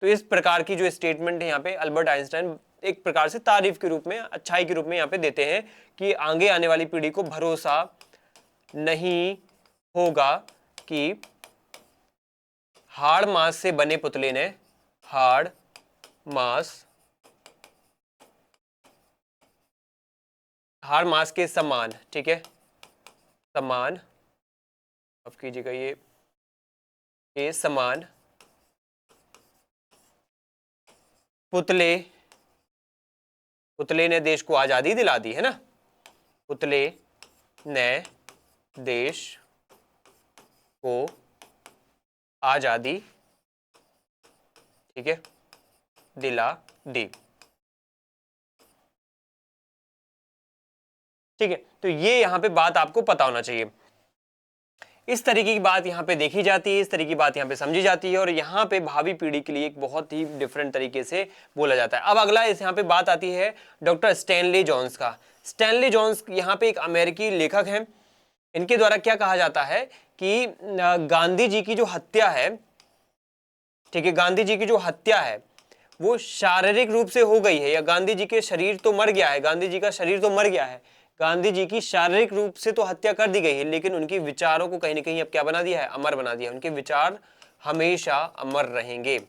तो इस प्रकार की जो स्टेटमेंट है यहाँ पे अल्बर्ट आइंस्टाइन एक प्रकार से तारीफ के रूप में, अच्छाई के रूप में यहाँ पे देते हैं कि आगे आने वाली पीढ़ी को भरोसा नहीं होगा कि हाड़ मांस से बने पुतले ने, हाड़ मांस के समान, ठीक है, समान, माफ कीजिएगा, ये समान पुतले ने देश को आजादी दिला दी है ना, पुतले ने देश को आजादी, ठीक है, दिला दी। ठीक है, तो ये यहां पे बात आपको पता होना चाहिए। इस तरीके की बात यहाँ पे देखी जाती है, इस तरीके की बात यहाँ पे समझी जाती है और यहाँ पे भावी पीढ़ी के लिए एक बहुत ही डिफरेंट तरीके से बोला जाता है। अब अगला इस यहाँ पे बात आती है डॉक्टर स्टैनली जोन्स का। स्टैनली जोन्स यहाँ पे एक अमेरिकी लेखक हैं। इनके द्वारा क्या कहा जाता है कि गांधी जी की जो हत्या है, ठीक है, गांधी जी की जो हत्या है वो शारीरिक रूप से हो गई है, या गांधी जी के शरीर तो मर गया है, गांधी जी का शरीर तो मर गया है, गांधी जी की शारीरिक रूप से तो हत्या कर दी गई है, लेकिन उनके विचारों को कहीं ना कहीं अब क्या बना दिया है? अमर बना दिया है। उनके विचार हमेशा अमर रहेंगे,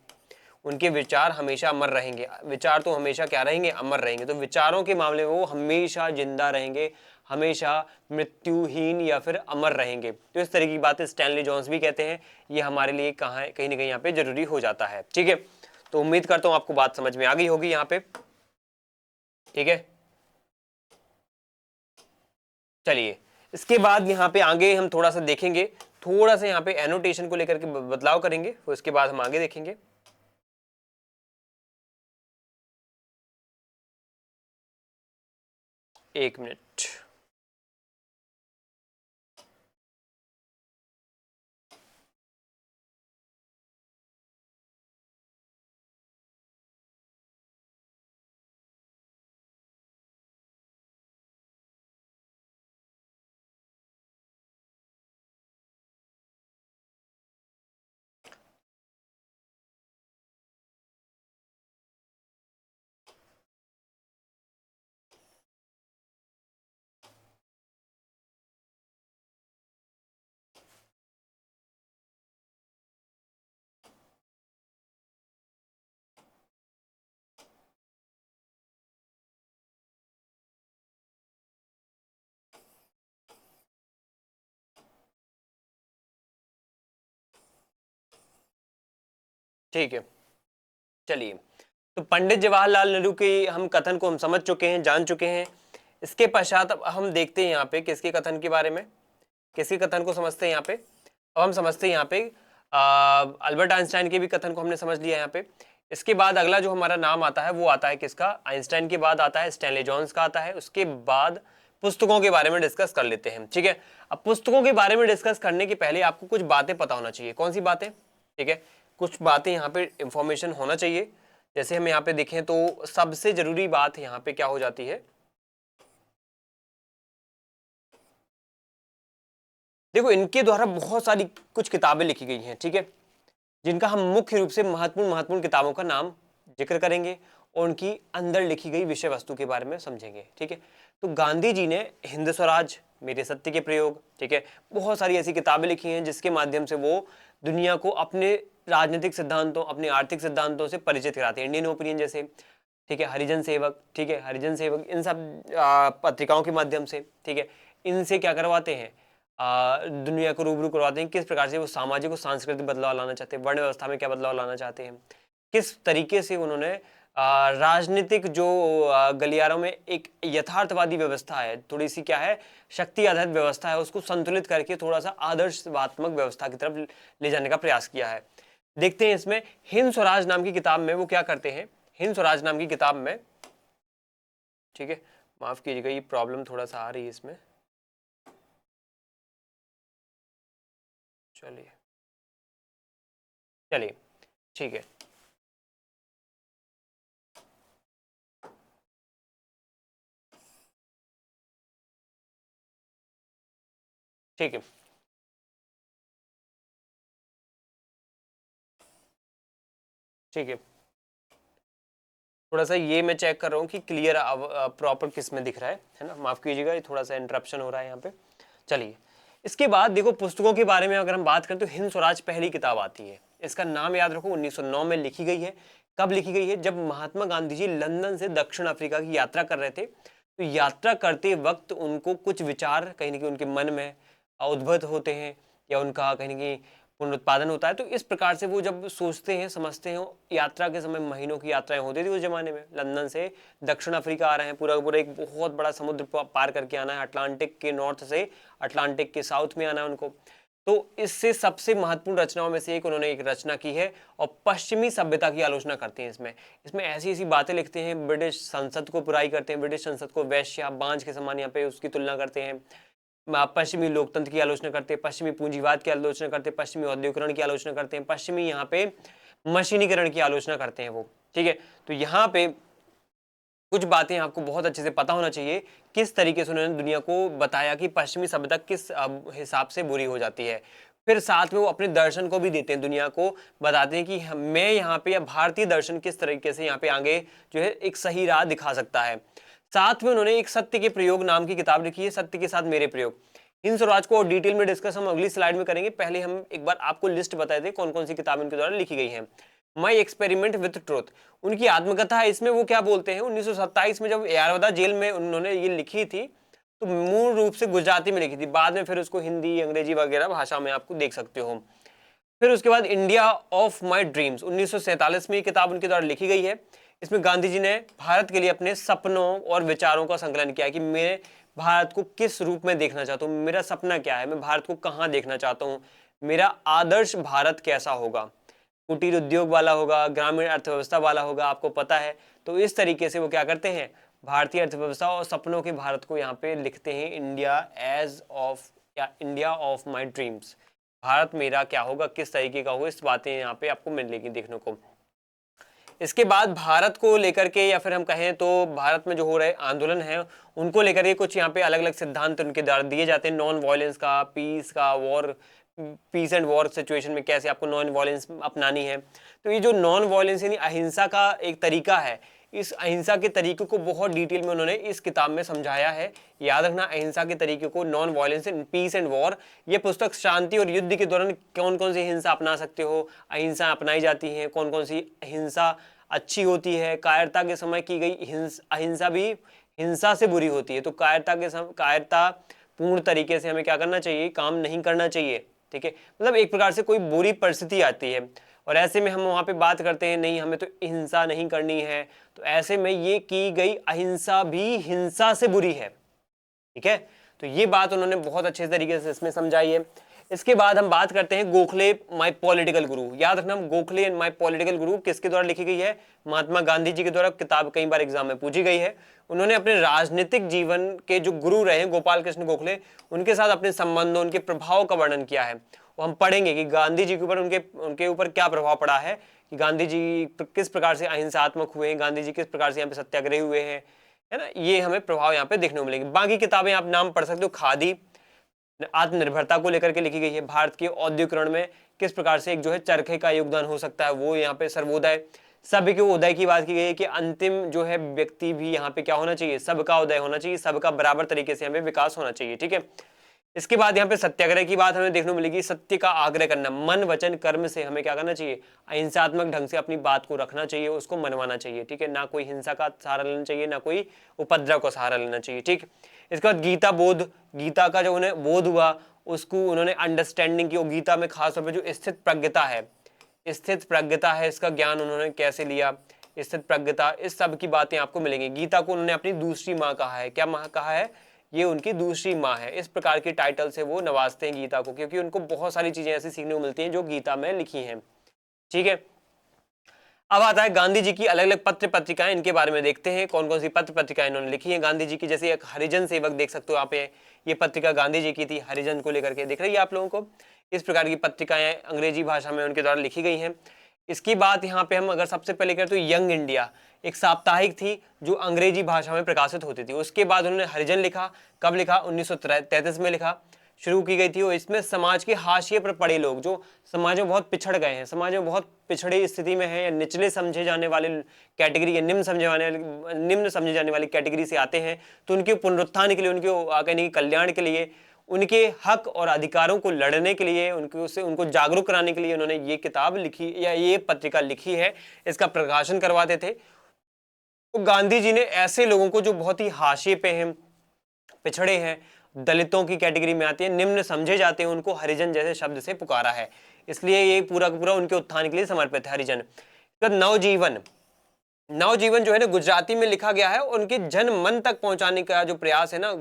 उनके विचार हमेशा अमर रहेंगे। विचार तो हमेशा क्या रहेंगे? अमर रहेंगे। तो विचारों के मामले में वो हमेशा जिंदा रहेंगे, हमेशा मृत्युहीन या फिर अमर रहेंगे। तो इस तरह की बातें स्टैनली जॉन्स भी कहते हैं। ये हमारे लिए कहाँ है, कहीं ना कहीं यहाँ पे जरूरी हो जाता है। ठीक है, तो उम्मीद करता हूँ आपको बात समझ में आ गई होगी यहाँ पे। ठीक है, चलिए इसके बाद यहाँ पे आगे हम थोड़ा सा देखेंगे, थोड़ा सा यहाँ पे एनोटेशन को लेकर के बदलाव करेंगे, उसके बाद हम आगे देखेंगे। एक मिनट। ठीक है, चलिए तो पंडित जवाहरलाल नेहरू के हम कथन को हम समझ चुके हैं, जान चुके हैं। इसके पश्चात अब हम देखते हैं यहाँ पे किसके कथन के बारे में, किसके कथन को समझते हैं यहाँ पे। अब हम समझते हैं यहाँ पे अल्बर्ट आइंस्टाइन के भी कथन को हमने समझ लिया यहाँ पे। इसके बाद अगला जो हमारा नाम आता है वो आता है किसका, आइंस्टाइन के बाद आता है स्टैनली जॉन्स का आता है। उसके बाद पुस्तकों के बारे में डिस्कस कर लेते हैं। ठीक है, अब पुस्तकों के बारे में डिस्कस करने के पहले आपको कुछ बातें पता होना चाहिए। कौन सी बातें? ठीक है, कुछ बातें यहाँ पे इंफॉर्मेशन होना चाहिए। जैसे हम यहाँ पे देखें तो सबसे जरूरी बात यहाँ पे क्या हो जाती है, देखो इनके द्वारा बहुत सारी कुछ किताबें लिखी गई हैं। ठीक है, जिनका हम मुख्य रूप से महत्वपूर्ण महत्वपूर्ण किताबों का नाम जिक्र करेंगे और उनकी अंदर लिखी गई विषय वस्तु के बारे में समझेंगे। ठीक है, तो गांधी जी ने हिंद स्वराज, मेरे सत्य के प्रयोग, ठीक है, बहुत सारी ऐसी किताबें लिखी हैं जिसके माध्यम से वो दुनिया को अपने राजनीतिक सिद्धांतों, अपने आर्थिक सिद्धांतों से परिचित कराते हैं। इंडियन ओपिनियन जैसे, ठीक है, हरिजन सेवक, ठीक है, हरिजन सेवक, इन सब पत्रिकाओं के माध्यम से, ठीक है, इनसे क्या करवाते हैं, दुनिया को रूबरू करवाते हैं किस प्रकार से वो सामाजिक और सांस्कृतिक बदलाव लाना चाहते हैं, वर्ण व्यवस्था में क्या बदलाव लाना चाहते हैं, किस तरीके से उन्होंने राजनीतिक जो गलियारों में एक यथार्थवादी व्यवस्था है, थोड़ी सी क्या है, शक्ति आधारित व्यवस्था है, उसको संतुलित करके थोड़ा सा आदर्शवात्मक व्यवस्था की तरफ ले जाने का प्रयास किया है। देखते हैं इसमें हिंद स्वराज नाम की किताब में वो क्या करते हैं। हिंद स्वराज नाम की किताब में, ठीक है, माफ कीजिएगा ये प्रॉब्लम थोड़ा सा आ रही है इसमें, चलिए चलिए ठीक है, ठीक है, ठीक है, थोड़ा सा ये मैं चेक कर रहा हूँ कि क्लियर प्रॉपर किस में दिख रहा है ना, माफ कीजिएगा ये थोड़ा सा इंटरप्शन हो रहा है यहाँ पे। चलिए इसके बाद देखो पुस्तकों के बारे में अगर हम बात करें तो हिंद स्वराज पहली किताब आती है। इसका नाम याद रखो, 1909 में लिखी गई है। कब लिखी गई है? जब महात्मा गांधी जी लंदन से दक्षिण अफ्रीका की यात्रा कर रहे थे। तो यात्रा करते वक्त उनको कुछ विचार कहीं ना कहीं उनके मन में उद्भूत होते हैं या उनका कहीं ना कहीं पुनरुत्पादन होता है। तो इस प्रकार से वो जब सोचते हैं, समझते हैं, यात्रा के समय महीनों की यात्राएं होती थी उस जमाने में, लंदन से दक्षिण अफ्रीका आ रहे हैं, पूरा पूरा एक बहुत बड़ा समुद्र पार करके आना है, अटलांटिक के नॉर्थ से अटलांटिक के साउथ में आना है उनको। तो इससे सबसे महत्वपूर्ण रचनाओं में से एक उन्होंने एक रचना की है और पश्चिमी सभ्यता की आलोचना करते हैं। इसमें इसमें ऐसी ऐसी बातें लिखते हैं, ब्रिटिश संसद को बुराई करते हैं, ब्रिटिश संसद को वैश्य बांझ के समान यहाँ पे उसकी तुलना करते हैं, पश्चिमी लोकतंत्र की आलोचना करते हैं, पश्चिमी पूंजीवाद की आलोचना करते हैं, पश्चिमी औद्योगिकरण की आलोचना करते हैं, पश्चिमी यहाँ पे मशीनीकरण की आलोचना करते हैं वो। ठीक है, तो यहाँ पे कुछ बातें आपको बहुत अच्छे से पता होना चाहिए किस तरीके से उन्होंने दुनिया को बताया कि पश्चिमी सभ्यता किस हिसाब से बुरी हो जाती है। फिर साथ में वो अपने दर्शन को भी देते हैं, दुनिया को बताते हैं कि मैं यहाँ पे या भारतीय दर्शन किस तरीके से यहाँ पे आगे जो है एक सही राह दिखा सकता है। साथ में उन्होंने एक सत्य के प्रयोग नाम की किताब लिखी है, सत्य के साथ मेरे प्रयोग। हिंद स्वराज को और डिटेल में डिस्कस हम अगली स्लाइड में करेंगे। पहले हम एक बार आपको लिस्ट बताए थे कौन कौन सी किताब इनके द्वारा लिखी गई है। माई एक्सपेरिमेंट विथ ट्रूथ उनकी आत्मकथा है। इसमें वो क्या बोलते हैं, 1927 में जब यारवदा जेल में उन्होंने ये लिखी थी तो मूल रूप से गुजराती में लिखी थी, बाद में फिर उसको हिंदी, अंग्रेजी वगैरह भाषा में आपको देख सकते हो। फिर उसके बाद इंडिया ऑफ माई ड्रीम्स 1947 में ये किताब उनके द्वारा लिखी गई है। इसमें गांधी जी ने भारत के लिए अपने सपनों और विचारों का संकलन किया कि मैं भारत को किस रूप में देखना चाहता हूँ, मेरा सपना क्या है, मैं भारत को कहाँ देखना चाहता हूँ, मेरा आदर्श भारत कैसा होगा, कुटीर उद्योग वाला होगा, ग्रामीण अर्थव्यवस्था वाला होगा, आपको पता है। तो इस तरीके से वो क्या करते हैं, भारतीय अर्थव्यवस्था और सपनों के भारत को यहाँ पे लिखते हैं, इंडिया एज ऑफ या India of my dreams, Bharat मेरा क्या होगा, किस तरीके का होगा, इस बातें यहाँ पे आपको मिलेगी देखने को। इसके बाद भारत को लेकर के या फिर हम कहें तो भारत में जो हो रहे आंदोलन है उनको लेकर के कुछ यहाँ पे अलग अलग सिद्धांत उनके द्वारा दिए जाते हैं, नॉन वायलेंस का, पीस का, war, peace and war situation में कैसे आपको नॉन वायलेंस अपनानी है। तो ये जो नॉन वायलेंस यानी अहिंसा का एक तरीका है, इस अहिंसा के तरीके को बहुत डिटेल में उन्होंने इस किताब में समझाया है। याद रखना, अहिंसा के तरीके को, non violence in peace and war, ये पुस्तक शांति और युद्ध के दौरान कौन कौन सी हिंसा अपना सकते हो, अहिंसा अपनाई जाती है, कौन कौन सी हिंसा अच्छी होती है, कायरता के समय की गई अहिंसा भी हिंसा से बुरी होती है। तो कायरता पूर्ण तरीके से हमें क्या करना चाहिए, काम नहीं करना चाहिए, ठीक है। मतलब एक प्रकार से कोई बुरी परिस्थिति आती है और ऐसे में हम वहां पे बात करते हैं नहीं हमें तो हिंसा नहीं करनी है, तो ऐसे में ये की गई अहिंसा भी हिंसा से बुरी है, ठीक है। तो ये बात उन्होंने बहुत अच्छे तरीके से इसमें समझाई है। इसके बाद हम बात करते हैं गोखले माय पॉलिटिकल गुरु। याद रखना, गोखले एंड माय पॉलिटिकल गुरु किसके द्वारा लिखी गई है, महात्मा गांधी जी के द्वारा। किताब कई बार एग्जाम में पूछी गई है। उन्होंने अपने राजनीतिक जीवन के जो गुरु रहे गोपाल कृष्ण गोखले, उनके साथ अपने संबंधों, उनके प्रभाव का वर्णन किया है। वो हम पढ़ेंगे कि गांधी जी के ऊपर उनके ऊपर क्या प्रभाव पड़ा है, कि गांधी जी किस प्रकार से अहिंसात्मक हुए हैं, गांधी जी किस प्रकार से यहाँ पे सत्याग्रही हुए हैं, है ना। ये हमें प्रभाव यहाँ पे देखने को मिलेंगे। बाकी किताबें आप नाम पढ़ सकते हो, खादी आत्मनिर्भरता को लेकर के लिखी गई है। भारत के औद्योगिकरण में किस प्रकार से एक जो है चरखे का योगदान हो सकता है, वो यहाँ पे सर्वोदय, सभी के उदय की बात की गई है कि अंतिम जो है व्यक्ति भी यहाँ पे क्या होना चाहिए, सबका उदय होना चाहिए, सबका बराबर तरीके से यहाँ पे विकास होना चाहिए, ठीक है। इसके बाद यहाँ पे सत्याग्रह की बात हमें देखने को मिलेगी। सत्य का आग्रह करना, मन वचन कर्म से हमें क्या करना चाहिए, अहिंसात्मक ढंग से अपनी बात को रखना चाहिए, उसको मनवाना चाहिए, ठीक है। ना कोई हिंसा का सहारा लेना चाहिए, ना कोई उपद्रव का सहारा लेना चाहिए, ठीक। इसके बाद गीता बोध, गीता का जो उन्हें बोध हुआ उसको उन्होंने अंडरस्टैंडिंग की। गीता में खासतौर पर जो स्थित प्रज्ञता है, स्थित प्रज्ञता है, इसका ज्ञान उन्होंने कैसे लिया, स्थित प्रज्ञता, इस सब की बातें आपको मिलेंगी। गीता को उन्होंने अपनी दूसरी माँ कहा है। क्या माँ कहा है, ये उनकी दूसरी माँ है। इस प्रकार के टाइटल से वो नवाजते हैं गीता को, क्योंकि उनको बहुत सारी चीजें ऐसी सीखने को मिलती हैं जो गीता में लिखी हैं, ठीक है। अब आता है गांधी जी की अलग अलग पत्र पत्रिकाएं, इनके बारे में देखते हैं कौन कौन सी पत्र पत्रिकाएं इन्होंने लिखी हैं गांधी जी की। जैसे एक हरिजन सेवक देख सकते हो आप, ये पत्रिका गांधी जी की थी, हरिजन को लेकर के दिख रही है आप लोगों को। इस प्रकार की पत्रिकाएं अंग्रेजी भाषा में उनके द्वारा लिखी गई हैं। इसकी बात यहाँ पे हम अगर सबसे पहले करें तो यंग इंडिया एक साप्ताहिक थी जो अंग्रेजी भाषा में प्रकाशित होती थी। उसके बाद उन्होंने हरिजन लिखा, कब लिखा, 1933 में लिखा, शुरू की गई थी। और इसमें समाज के हाशिए पर पड़े लोग जो समाज में बहुत पिछड़ गए हैं, समाज में बहुत पिछड़ी स्थिति में है, या निचले समझे जाने वाले कैटेगरी या निम्न समझे जाने वाली कैटेगरी से आते हैं, तो उनके पुनरुत्थान के लिए, उनके कहने के कल्याण के लिए, उनके हक और अधिकारों को लड़ने के लिए, उनको जागरूक कराने के लिए उन्होंने ये किताब लिखी या ये पत्रिका लिखी है। इसका प्रकाशन करवाते थे। तो गांधी जी ने ऐसे लोगों को जो बहुत ही हाशिए पे हैं, पिछड़े हैं, दलितों की कैटेगरी में आते हैं, निम्न समझे जाते हैं, उनको हरिजन जैसे शब्द से पुकारा है। इसलिए ये पूरा का पूरा उनके उत्थान के लिए समर्पित है, हरिजन। तो नवजीवन, नवजीवन जो है ना गुजराती में लिखा गया है। उनके जन मन तक पहुंचाने का जो प्रयास है ना,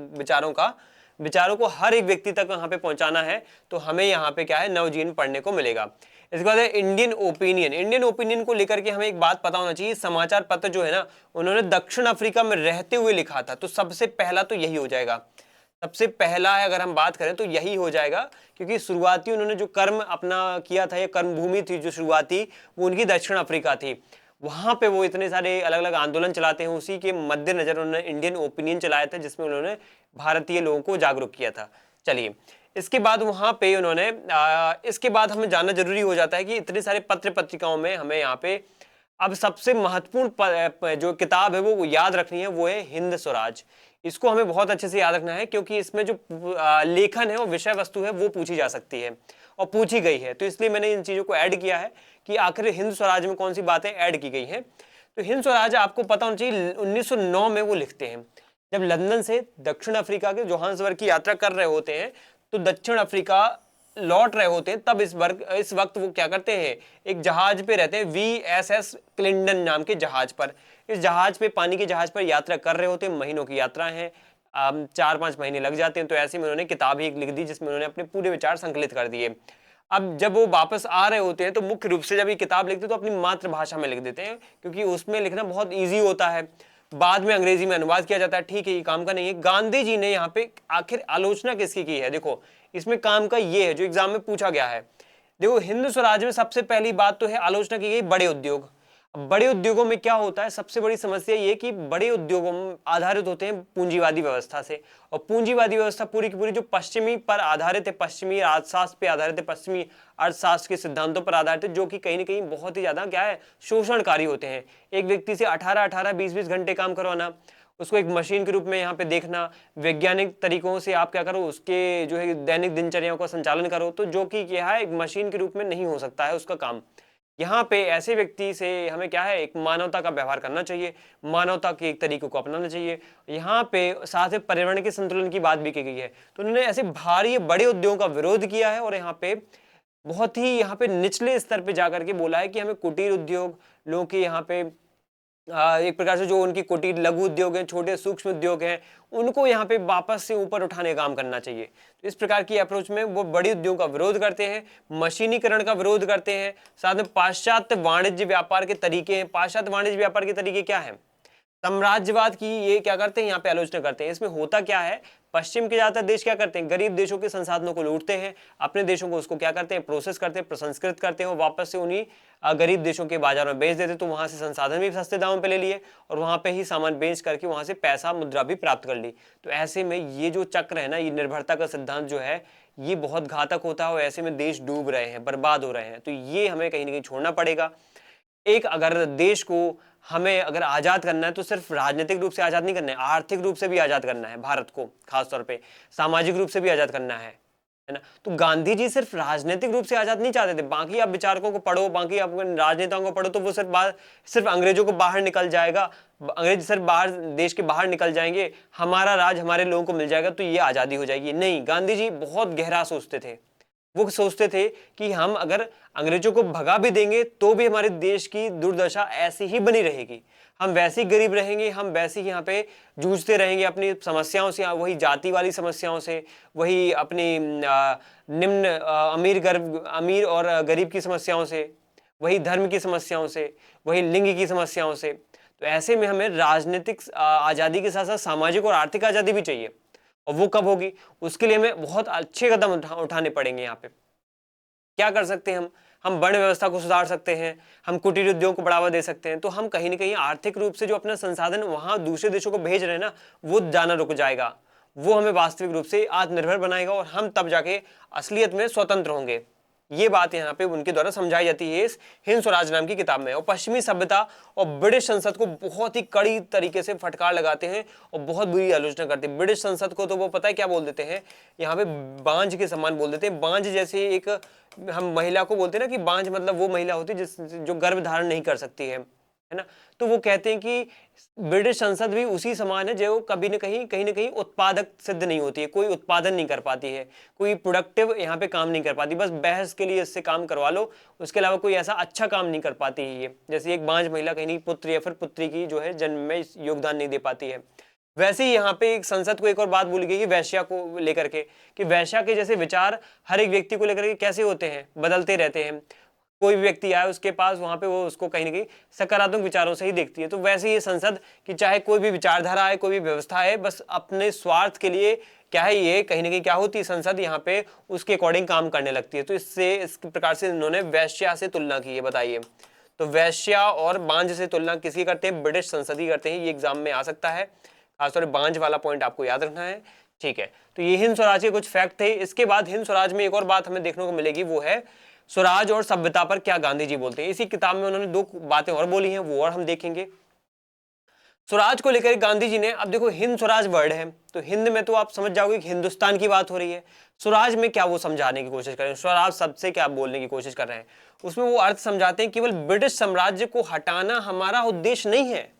विचारों को हर एक व्यक्ति तक यहाँ पे पहुंचाना है। तो हमें यहाँ पे क्या है, नवजीवन पढ़ने को मिलेगा। इसके बाद है इंडियन ओपिनियन। इंडियन ओपिनियन को लेकर के हमें एक बात पता होना चाहिए, समाचार पत्र जो है ना उन्होंने दक्षिण अफ्रीका में रहते हुए लिखा था। तो सबसे पहला तो यही हो जाएगा, सबसे पहला है अगर हम बात करें तो यही हो जाएगा, क्योंकि शुरुआती उन्होंने जो कर्म अपना किया था, या कर्म भूमि थी जो शुरुआती, वो उनकी दक्षिण अफ्रीका थी। वहां पे वो इतने सारे अलग अलग आंदोलन चलाते हैं, उसी के मद्देनजर उन्होंने इंडियन ओपिनियन चलाया था, जिसमें उन्होंने भारतीय लोगों को जागरूक किया था। चलिए, इसके बाद वहां पे उन्होंने इसके बाद हमें जानना जरूरी हो जाता है कि इतने सारे पत्र पत्रिकाओं में हमें यहाँ पे अब सबसे महत्वपूर्ण जो किताब है वो याद रखनी है, वो है हिंद स्वराज। इसको हमें बहुत अच्छे से याद रखना है, क्योंकि इसमें जो लेखन है और विषय वस्तु है वो पूछी जा सकती है और पूछी गई है। तो इसलिए मैंने इन चीजों को ऐड किया है कि आखिर हिंद स्वराज में कौन सी बातें ऐड की गई हैं। तो हिंद स्वराज आपको पता होना चाहिए 1909 में वो लिखते हैं। जब लंदन से दक्षिण अफ्रीका के जोहान्सबर्ग की यात्रा कर रहे होते हैं तो दक्षिण अफ्रीका लौट रहे होते हैं, तब इस वक्त वो क्या करते हैं, एक जहाज पे रहते हैं, VSS क्लिंटन नाम के जहाज पर। इस जहाज पे, पानी के जहाज पर यात्रा कर रहे होते हैं, महीनों की यात्रा है, 4-5 महीने लग जाते हैं। तो ऐसे में उन्होंने किताब ही एक लिख दी जिसमें उन्होंने अपने पूरे विचार संकलित कर दिए। अब जब वो वापस आ रहे होते हैं तो मुख्य रूप से जब ये किताब लिखते हैं तो अपनी मातृभाषा में लिख देते हैं, क्योंकि उसमें लिखना बहुत ईजी होता है। बाद में अंग्रेजी में अनुवाद किया जाता है, ठीक है, ये काम का नहीं है। गांधी जी ने यहाँ पे आखिर आलोचना किसकी की है, देखो इसमें काम का ये है जो एग्जाम में पूछा गया है। देखो, हिंद स्वराज में सबसे पहली बात तो है, आलोचना की गई बड़े उद्योग। अब बड़े उद्योगों में क्या होता है, सबसे बड़ी समस्या ये कि बड़े उद्योगों में आधारित होते हैं पूंजीवादी व्यवस्था से, और पूंजीवादी व्यवस्था पूरी की पूरी जो पश्चिमी पर आधारित है, पश्चिमी अर्थशास्त्र पे आधारित है, पश्चिमी अर्थशास्त्र के सिद्धांतों पर आधारित है, जो कि कहीं ना कहीं बहुत ही ज्यादा क्या है, शोषणकारी होते हैं। एक व्यक्ति से 18-18, 20-20 घंटे काम करवाना, उसको एक मशीन के रूप में यहाँ पे देखना, वैज्ञानिक तरीकों से आप क्या करो, उसके जो है दैनिक दिनचर्याओं का संचालन करो, तो जो कि क्या है, एक मशीन के रूप में नहीं हो सकता है उसका काम। यहाँ पे ऐसे व्यक्ति से हमें क्या है, एक मानवता का व्यवहार करना चाहिए, मानवता के एक तरीकों को अपनाना चाहिए। यहाँ पे साथ में पर्यावरण के संतुलन की बात भी की गई है। तो उन्होंने ऐसे भारी बड़े उद्योगों का विरोध किया है, और यहाँ पे बहुत ही यहाँ पे निचले स्तर पे जाकर के बोला है कि हमें कुटीर उद्योग, लोगों के यहाँ पे एक प्रकार से जो उनकी कुटीर लघु उद्योग हैं, छोटे सूक्ष्म उद्योग हैं, उनको यहाँ पे वापस से ऊपर उठाने का काम करना चाहिए। तो इस प्रकार की अप्रोच में वो बड़ी उद्योग का विरोध करते हैं, मशीनीकरण का विरोध करते हैं, साथ में पाश्चात्य वाणिज्य व्यापार के तरीके हैं। पाश्चात्य वाणिज्य व्यापार के तरीके क्या है, साम्राज्यवाद की ये क्या करते हैं, यहाँ पे आलोचना करते हैं। इसमें होता क्या है, पश्चिम के ज्यादातर देश क्या करते हैं, गरीब देशों के संसाधनों को लूटते हैं, अपने देशों को उसको क्या करते हैं, प्रोसेस करते हैं, प्रसंस्कृत करते हैं, और वापस से उन्हीं गरीब देशों के बाजार में बेच देते। तो वहां से संसाधन भी सस्ते दामों पे ले लिए, और वहां पे ही सामान बेच करके वहां से पैसा, मुद्रा भी प्राप्त कर ली। तो ऐसे में ये जो चक्र है ना, ये निर्भरता का सिद्धांत जो है, ये बहुत घातक होता है, और ऐसे में देश डूब रहे हैं, बर्बाद हो रहे हैं। तो ये हमें कहीं ना कहीं छोड़ना पड़ेगा। एक अगर देश को हमें अगर आजाद करना है तो सिर्फ राजनीतिक रूप से आजाद नहीं करना है, आर्थिक रूप से भी आजाद करना है भारत को, खासतौर पे सामाजिक रूप से भी आजाद करना है ना। तो गांधी जी सिर्फ राजनीतिक रूप से आजाद नहीं चाहते थे। बाकी आप विचारकों को पढ़ो, बाकी आप राजनेताओं को पढ़ो, तो वो सिर्फ अंग्रेजों को बाहर निकल जाएगा, अंग्रेज सिर्फ बाहर, देश के बाहर निकल जाएंगे, हमारा राज हमारे लोगों को मिल जाएगा, तो ये आजादी हो जाएगी। नहीं, गांधी जी बहुत गहरा सोचते थे। वो सोचते थे कि हम अगर अंग्रेजों को भगा भी देंगे तो भी हमारे देश की दुर्दशा ऐसी ही बनी रहेगी, हम वैसे ही गरीब रहेंगे, हम वैसे ही यहाँ पे जूझते रहेंगे अपनी समस्याओं से, वही जाति वाली समस्याओं से, वही अपनी निम्न अमीर और गरीब की समस्याओं से, वही धर्म की समस्याओं से, वही लिंग की समस्याओं से। तो ऐसे में हमें राजनीतिक आज़ादी के साथ साथ सामाजिक और आर्थिक आज़ादी भी चाहिए। और वो कब होगी, उसके लिए हमें बहुत अच्छे कदम उठाने पड़ेंगे। यहाँ पे क्या कर सकते हैं हम वर्ण व्यवस्था को सुधार सकते हैं, हम कुटीर उद्योग को बढ़ावा दे सकते हैं। तो हम कहीं ना कहीं आर्थिक रूप से जो अपना संसाधन वहां दूसरे देशों को भेज रहे हैं ना, वो जाना रुक जाएगा, वो हमें वास्तविक रूप से आत्मनिर्भर बनाएगा, और हम तब जाके असलियत में स्वतंत्र होंगे। ये बात यहाँ पे उनके द्वारा समझाई जाती है इस हिंद स्वराज नाम की किताब में। और पश्चिमी सभ्यता और ब्रिटिश संसद को बहुत ही कड़ी तरीके से फटकार लगाते हैं और बहुत बुरी आलोचना करते हैं। ब्रिटिश संसद को तो वो पता है क्या बोल देते हैं, यहाँ पे बांझ के समान बोल देते हैं। बांझ जैसे एक, हम महिला को बोलते हैं ना कि बांझ मतलब वो महिला होती है जो गर्भ धारण नहीं कर सकती है ना। तो वो कहते हैं कि ब्रिटिश संसद भी उसी समान है जो कभी न कहीं ना कहीं उत्पादक सिद्ध नहीं होती है, कोई उत्पादन नहीं कर पाती है, कोई प्रोडक्टिव यहाँ पे काम नहीं कर पाती, बस बहस के लिए इससे काम करवा लो, उसके अलावा कोई ऐसा अच्छा काम नहीं कर पाती है ये। जैसे एक बांझ महिला कहीं पुत्र या फिर पुत्री की जो है जन्म में योगदान नहीं दे पाती है, वैसे ही यहाँ पे एक संसद को एक और बात बोली गई कि वैश्या को लेकर के, कि वैश्या के जैसे विचार हर एक व्यक्ति को लेकर के कैसे होते हैं, बदलते रहते हैं। कोई भी व्यक्ति आए उसके पास, वहां पे वो उसको कहीं ना कहीं सकारात्मक विचारों से ही देखती है। तो वैसे ही ये संसद कि चाहे कोई भी विचारधारा है, कोई भी व्यवस्था है, बस अपने स्वार्थ के लिए क्या है, ये कहीं ना कहीं क्या होती है, संसद यहाँ पे उसके अकॉर्डिंग काम करने लगती है। तो इससे इस प्रकार से इन्होंने वैश्या से तुलना की है। बताइए, तो वैश्या और बांझ से तुलना किसी करते हैं, ब्रिटिश संसद ही करते हैं। ये एग्जाम में आ सकता है, खासतौर बांझ वाला पॉइंट आपको याद रखना है, ठीक है। तो ये हिंद स्वराज के कुछ फैक्ट थे। इसके बाद हिंद स्वराज में एक और बात हमें देखने को मिलेगी, वो है स्वराज और सभ्यता पर क्या गांधी जी बोलते हैं। इसी किताब में उन्होंने दो बातें और बोली हैं, वो और हम देखेंगे। स्वराज को लेकर गांधी जी ने, अब देखो हिंद स्वराज वर्ड है, तो हिंद में तो आप समझ जाओगे कि हिंदुस्तान की बात हो रही है। स्वराज में क्या वो समझाने की कोशिश कर रहे हैं, स्वराज शब्द से क्या बोलने की कोशिश कर रहे हैं, उसमें वो अर्थ समझाते हैं केवल ब्रिटिश साम्राज्य को हटाना हमारा उद्देश्य नहीं है,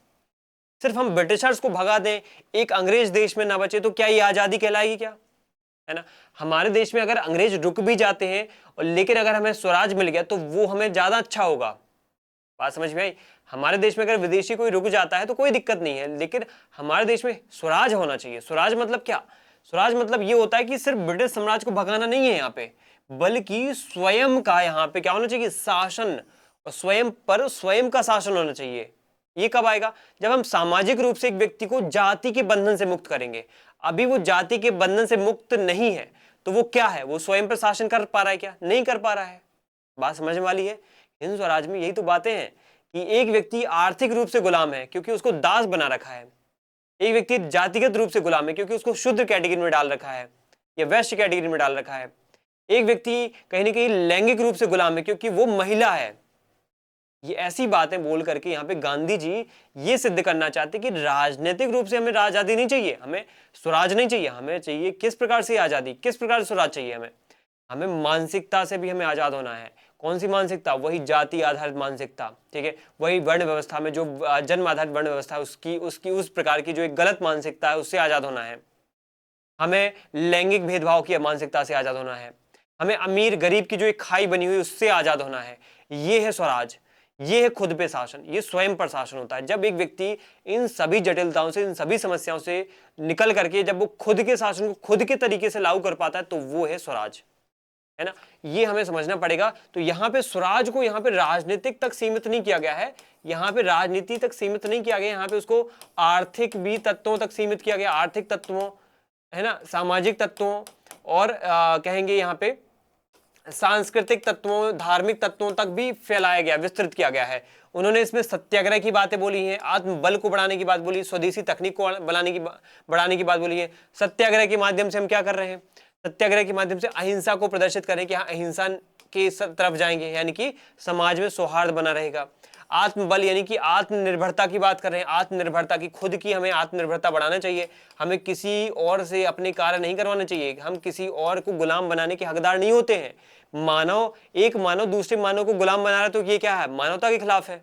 सिर्फ हम ब्रिटिशर्स को भगा दें, एक अंग्रेज देश में ना बचे, तो क्या ये आजादी कहलाएगी क्या? है ना? हमारे देश में अगर अंग्रेज रुक भी जाते हैं और लेकिन अगर हमें स्वराज मिल गया तो वो हमें ज्यादा अच्छा होगा। बात समझ में आई? हमारे देश में अगर विदेशी कोई रुक जाता है तो कोई दिक्कत नहीं है, लेकिन हमारे देश में स्वराज होना चाहिए। स्वराज मतलब क्या? स्वराज मतलब ये होता है कि सिर्फ ब्रिटिश साम्राज्य को भगाना नहीं है यहाँ पे, बल्कि स्वयं का यहाँ पे क्या होना चाहिए? शासन, और स्वयं पर स्वयं का शासन होना चाहिए। ये कब आएगा? जब हम सामाजिक रूप से एक व्यक्ति को जाति के बंधन से मुक्त करेंगे। अभी वो जाति के बंधन से मुक्त नहीं है, तो वो क्या है? वो स्वयं पर शासन कर पा रहा है क्या? नहीं कर पा रहा है। बात समझ में वाली है? हिंदू स्वराज में यही तो बातें हैं कि एक व्यक्ति आर्थिक रूप से गुलाम है क्योंकि उसको दास बना रखा है, एक व्यक्ति जातिगत रूप से गुलाम है क्योंकि उसको शूद्र कैटेगरी में डाल रखा है या वैश्य कैटेगरी में डाल रखा है, एक व्यक्ति कहीं ना कहीं लैंगिक रूप से गुलाम है क्योंकि वो महिला है। ये ऐसी बातें बोल करके यहाँ पे गांधी जी ये सिद्ध करना चाहते कि राजनीतिक रूप से हमें आजादी नहीं चाहिए, हमें स्वराज नहीं चाहिए, हमें चाहिए किस प्रकार से आजादी, किस प्रकार से स्वराज चाहिए? हमें हमें मानसिकता से भी हमें आजाद होना है। कौन सी मानसिकता? वही जाति आधारित मानसिकता, ठीक है, वही वर्ण व्यवस्था में जो जन्म आधारित वर्ण व्यवस्था है उसकी उसकी उस प्रकार की जो एक गलत मानसिकता है उससे आजाद होना है। हमें लैंगिक भेदभाव की मानसिकता से आजाद होना है। हमें अमीर गरीब की जो एक खाई बनी हुई उससे आजाद होना है। ये है स्वराज, ये है खुद पे शासन, ये स्वयं पर शासन होता है। जब एक व्यक्ति इन सभी जटिलताओं से, इन सभी समस्याओं से निकल करके जब वो खुद के शासन को खुद के तरीके से लागू कर पाता है तो वो है स्वराज, है ना? ये हमें समझना पड़ेगा। तो यहाँ पे स्वराज को यहाँ पे राजनीतिक तक सीमित नहीं किया गया है, यहाँ पे राजनीति तक सीमित नहीं किया गया, यहाँ पे उसको आर्थिक भी तत्वों तक सीमित किया गया, आर्थिक तत्वों, है ना, सामाजिक तत्वों और कहेंगे यहाँ पे सांस्कृतिक तत्वों, धार्मिक तत्वों तक भी फैलाया गया, विस्तृत किया गया है। उन्होंने इसमें सत्याग्रह की बातें बोली हैं, आत्मबल को बढ़ाने की बात बोली, स्वदेशी तकनीक को बढ़ाने की बात बोली है। सत्याग्रह के माध्यम से हम क्या कर रहे हैं? सत्याग्रह के माध्यम से अहिंसा को प्रदर्शित करें कि हाँ अहिंसा के तरफ जाएंगे, यानी कि समाज में सौहार्द बना रहेगा। आत्मबल यानी कि आत्मनिर्भरता की बात कर रहे हैं, आत्मनिर्भरता की, खुद की हमें आत्मनिर्भरता बढ़ाना चाहिए। हमें किसी और से अपने कार्य नहीं करवाना चाहिए, हम किसी और को गुलाम बनाने के हकदार नहीं होते हैं। एक मानव दूसरे मानव को गुलाम बना रहा है तो ये क्या है? मानवता के खिलाफ है।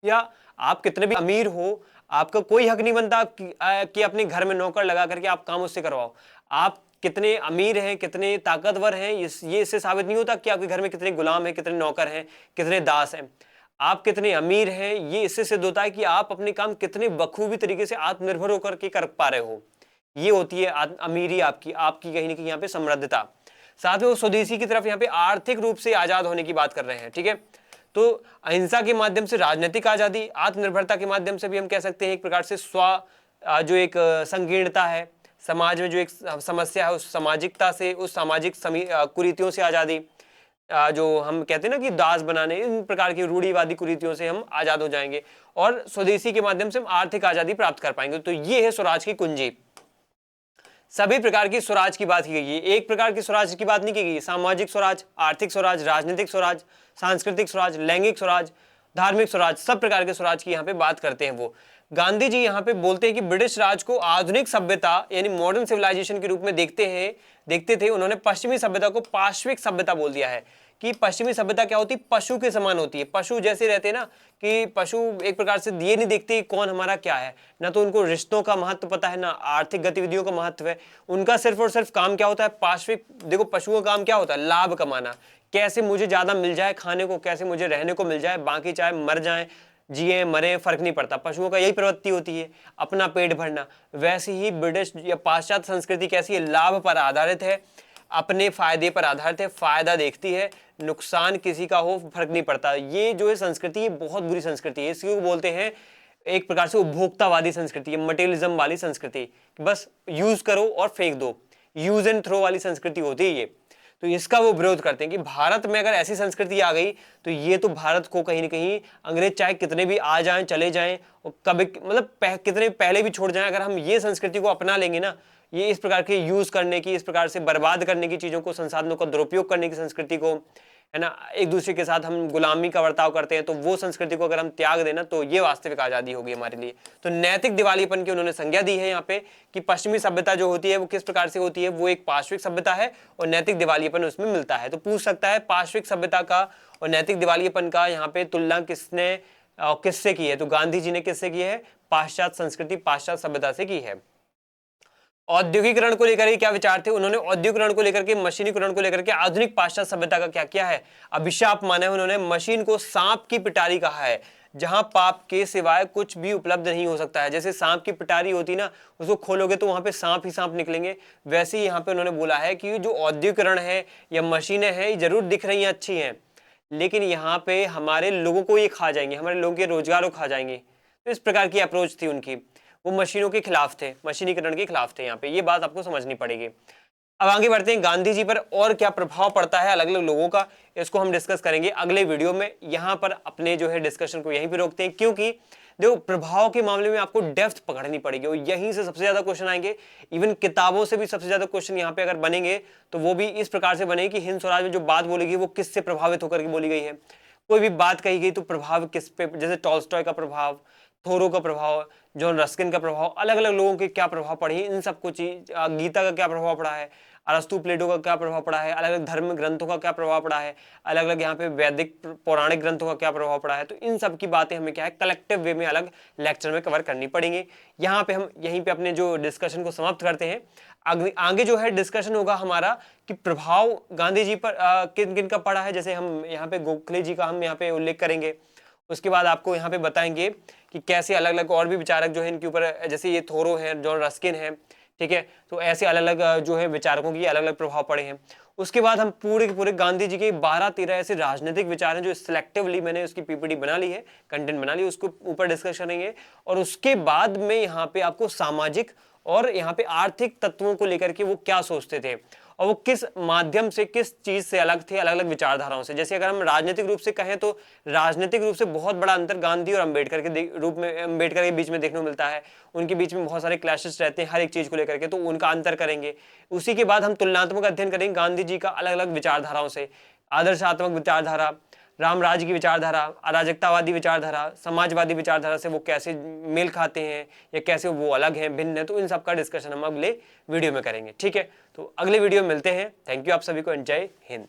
या आप कितने भी अमीर हो, आपका कोई हक नहीं बनता कि अपने घर में नौकर लगा करके आप काम उससे करवाओ। आप कितने अमीर हैं, कितने ताकतवर हैं, ये इससे साबित नहीं होता कि आपके घर में कितने गुलाम हैं, कितने नौकर हैं, कितने दास हैं। आप कितने अमीर हैं ये इससे सिद्ध होता है कि आप अपने काम कितने बखूबी तरीके से आत्मनिर्भर होकर के कर पा रहे हो। ये होती है अमीरी आपकी कहीं ना कहीं यहाँ पे समृद्धता। साथ में वो स्वदेशी की तरफ यहाँ पे आर्थिक रूप से आजाद होने की बात कर रहे हैं, ठीक है। तो अहिंसा के माध्यम से राजनीतिक आजादी, आत्मनिर्भरता के माध्यम से भी हम कह सकते हैं एक प्रकार से जो एक संकीर्णता है समाज में, जो एक समस्या है उस सामाजिकता से, उस सामाजिक कुरीतियों से आजादी, जो हम कहते हैं ना कि दास बनाने, इन प्रकार की रूढ़िवादी कुरीतियों से हम आजाद हो जाएंगे और स्वदेशी के माध्यम से हम आर्थिक आजादी प्राप्त कर पाएंगे। तो ये है स्वराज की कुंजी। सभी प्रकार की स्वराज की बात की गई है, एक प्रकार की स्वराज की बात नहीं की गई। सामाजिक स्वराज, आर्थिक स्वराज, राजनीतिक स्वराज, सांस्कृतिक स्वराज, लैंगिक स्वराज, धार्मिक स्वराज, सब प्रकार के स्वराज की यहाँ पे बात करते हैं वो। गांधी जी यहाँ पे बोलते हैं कि ब्रिटिश राज को आधुनिक सभ्यता यानी मॉडर्न सिविलाइजेशन के रूप में देखते थे। उन्होंने पश्चिमी सभ्यता को पाश्विक सभ्यता बोल दिया है कि पश्चिमी सभ्यता क्या होती है? पशु के समान होती है। पशु जैसे रहते हैं ना कि पशु एक प्रकार से ये नहीं देखते कौन हमारा क्या है, ना तो उनको रिश्तों का महत्व पता है, ना आर्थिक गतिविधियों का महत्व है। उनका सिर्फ और सिर्फ काम क्या होता है? पाश्विक, देखो पशुओं का काम क्या होता है? लाभ कमाना, कैसे मुझे ज्यादा मिल जाए खाने को, कैसे मुझे रहने को मिल जाए, बाकी चाहे मर जाए, जिए मरे फर्क नहीं पड़ता। पशुओं का यही प्रवृत्ति होती है, अपना पेट भरना। वैसे ही ब्रिटिश या पाश्चात्य संस्कृति कैसी है? लाभ पर आधारित है, अपने फायदे पर आधारित है, फायदा देखती है, नुकसान किसी का हो फर्क नहीं पड़ता। ये जो है संस्कृति, ये बहुत बुरी संस्कृति है। इसको बोलते हैं एक प्रकार से उपभोक्तावादी संस्कृति, मटेरियलिज्म वाली संस्कृति, बस यूज करो और फेंक दो, यूज एंड थ्रो वाली संस्कृति होती है ये। तो इसका वो विरोध करते हैं कि भारत में अगर ऐसी संस्कृति आ गई तो ये तो भारत को कहीं ना कहीं अंग्रेज चाहे कितने भी आ जाएं, चले जाएं और कभी मतलब कितने पहले भी छोड़ जाएं, अगर हम ये संस्कृति को अपना लेंगे ना, ये इस प्रकार के यूज करने की, इस प्रकार से बर्बाद करने की चीजों को, संसाधनों का दुरुपयोग करने की संस्कृति को, है ना, एक दूसरे के साथ हम गुलामी का बर्ताव करते हैं, तो वो संस्कृति को अगर हम त्याग देना तो ये वास्तविक आजादी होगी हमारे लिए। तो नैतिक दिवालियापन की उन्होंने संज्ञा दी है यहाँ पे कि पश्चिमी सभ्यता जो होती है वो किस प्रकार से होती है, वो एक पाश्विक सभ्यता है और नैतिक दिवालियापन उसमें मिलता है। तो पूछ सकता है पाश्विक सभ्यता का और नैतिक दिवालियापन का यहाँ पे तुलना किसने किससे की है? तो गांधी जी ने किससे की है? पाश्चात्य संस्कृति, पाश्चात्य सभ्यता से की है। औद्योगिकरण को लेकर के क्या विचार थे? उन्होंने औद्योगिकरण को लेकर के, मशीनीकरण को लेकर के आधुनिक पाश्चात्य सभ्यता का क्या किया है? अभिशाप माना है उन्होंने। मशीन को सांप की पिटारी कहा है, जहां पाप के सिवाय कुछ भी उपलब्ध नहीं हो सकता है। जैसे सांप की पिटारी होती ना, उसको खोलोगे तो वहां पे सांप ही सांप निकलेंगे, वैसे ही यहाँ पे उन्होंने बोला है कि जो औद्योगिकरण है या मशीनें हैं, ये जरूर दिख रही हैं अच्छी हैं, लेकिन यहाँ पे हमारे लोगों को ये खा जाएंगे, हमारे लोगों के रोजगार को खा जाएंगे। तो इस प्रकार की अप्रोच थी उनकी। वो मशीनों के खिलाफ थे, मशीनीकरण के खिलाफ थे। यहाँ पे ये बात आपको समझनी पड़ेगी। अब आगे बढ़ते हैं, गांधी जी पर और क्या प्रभाव पड़ता है अलग अलग लोगों का, इसको हम डिस्कस करेंगे अगले वीडियो में। यहाँ पर अपने जो है डिस्कशन को यहीं पे रोकते हैं, क्योंकि देखो प्रभाव के मामले में आपको डेप्थ पकड़नी पड़ेगी और यहीं से सबसे ज्यादा क्वेश्चन आएंगे। इवन किताबों से भी सबसे ज्यादा क्वेश्चन यहाँ पे अगर बनेंगे तो वो भी इस प्रकार से बनेंगे कि हिंद स्वराज में जो बात बोली गई वो किससे प्रभावित होकर के बोली गई है। कोई भी बात कही गई तो प्रभाव किस पे, जैसे टॉल्स्टॉय का प्रभाव, थोरो का प्रभाव, जॉन रस्किन का प्रभाव, अलग अलग लोगों के क्या प्रभाव पड़े, इन सब कुछ, गीता का क्या प्रभाव पड़ा है, अरस्तु प्लेटो का क्या प्रभाव पड़ा है, अलग अलग धर्म ग्रंथों का क्या प्रभाव पड़ा है, अलग अलग यहाँ पे वैदिक पौराणिक ग्रंथों का क्या प्रभाव पड़ा है। तो इन सब की बातें हमें क्या है कलेक्टिव वे में अलग लेक्चर में कवर करनी पड़ेंगी। यहाँ पे हम यहीं पे अपने जो डिस्कशन को समाप्त करते हैं। आगे जो है डिस्कशन होगा हमारा कि प्रभाव गांधी जी पर किन किन का पड़ा है। जैसे हम यहाँ पे गोखले जी का हम यहाँ पे उल्लेख करेंगे। उसके बाद आपको यहाँ पे बताएंगे कि कैसे अलग अलग और भी विचारक जो है इनके ऊपर, जैसे ये थोरो है, जॉन रस्किन है, ठीक है, तो ऐसे अलग अलग जो है विचारकों की अलग अलग प्रभाव पड़े हैं। उसके बाद हम पूरे के पूरे गांधी जी के 12-13 ऐसे राजनीतिक विचार हैं जो सिलेक्टिवली मैंने उसकी पीपीटी बना ली है, कंटेंट बना ली, उसको ऊपर डिस्कस करेंगे। और उसके बाद में यहाँ पे आपको सामाजिक और यहाँ पे आर्थिक तत्वों को लेकर के वो क्या सोचते थे और वो किस माध्यम से, किस चीज से अलग थे, अलग अलग विचारधाराओं से। जैसे अगर हम राजनीतिक रूप से कहें तो राजनीतिक रूप से बहुत बड़ा अंतर गांधी और अंबेडकर के रूप में, अंबेडकर के बीच में देखने को मिलता है। उनके बीच में बहुत सारे क्लैशेस रहते हैं हर एक चीज को लेकर के, तो उनका अंतर करेंगे। उसी के बाद हम तुलनात्मक अध्ययन करेंगे गांधी जी का अलग अलग विचारधाराओं से, आदर्शात्मक विचारधारा, रामराज की विचारधारा, अराजकतावादी विचारधारा, समाजवादी विचारधारा से वो कैसे मेल खाते हैं या कैसे वो अलग हैं, भिन्न है। तो इन सब का डिस्कशन हम अगले वीडियो में करेंगे, ठीक है। तो अगले वीडियो में मिलते हैं। थैंक यू आप सभी को। जय हिंद।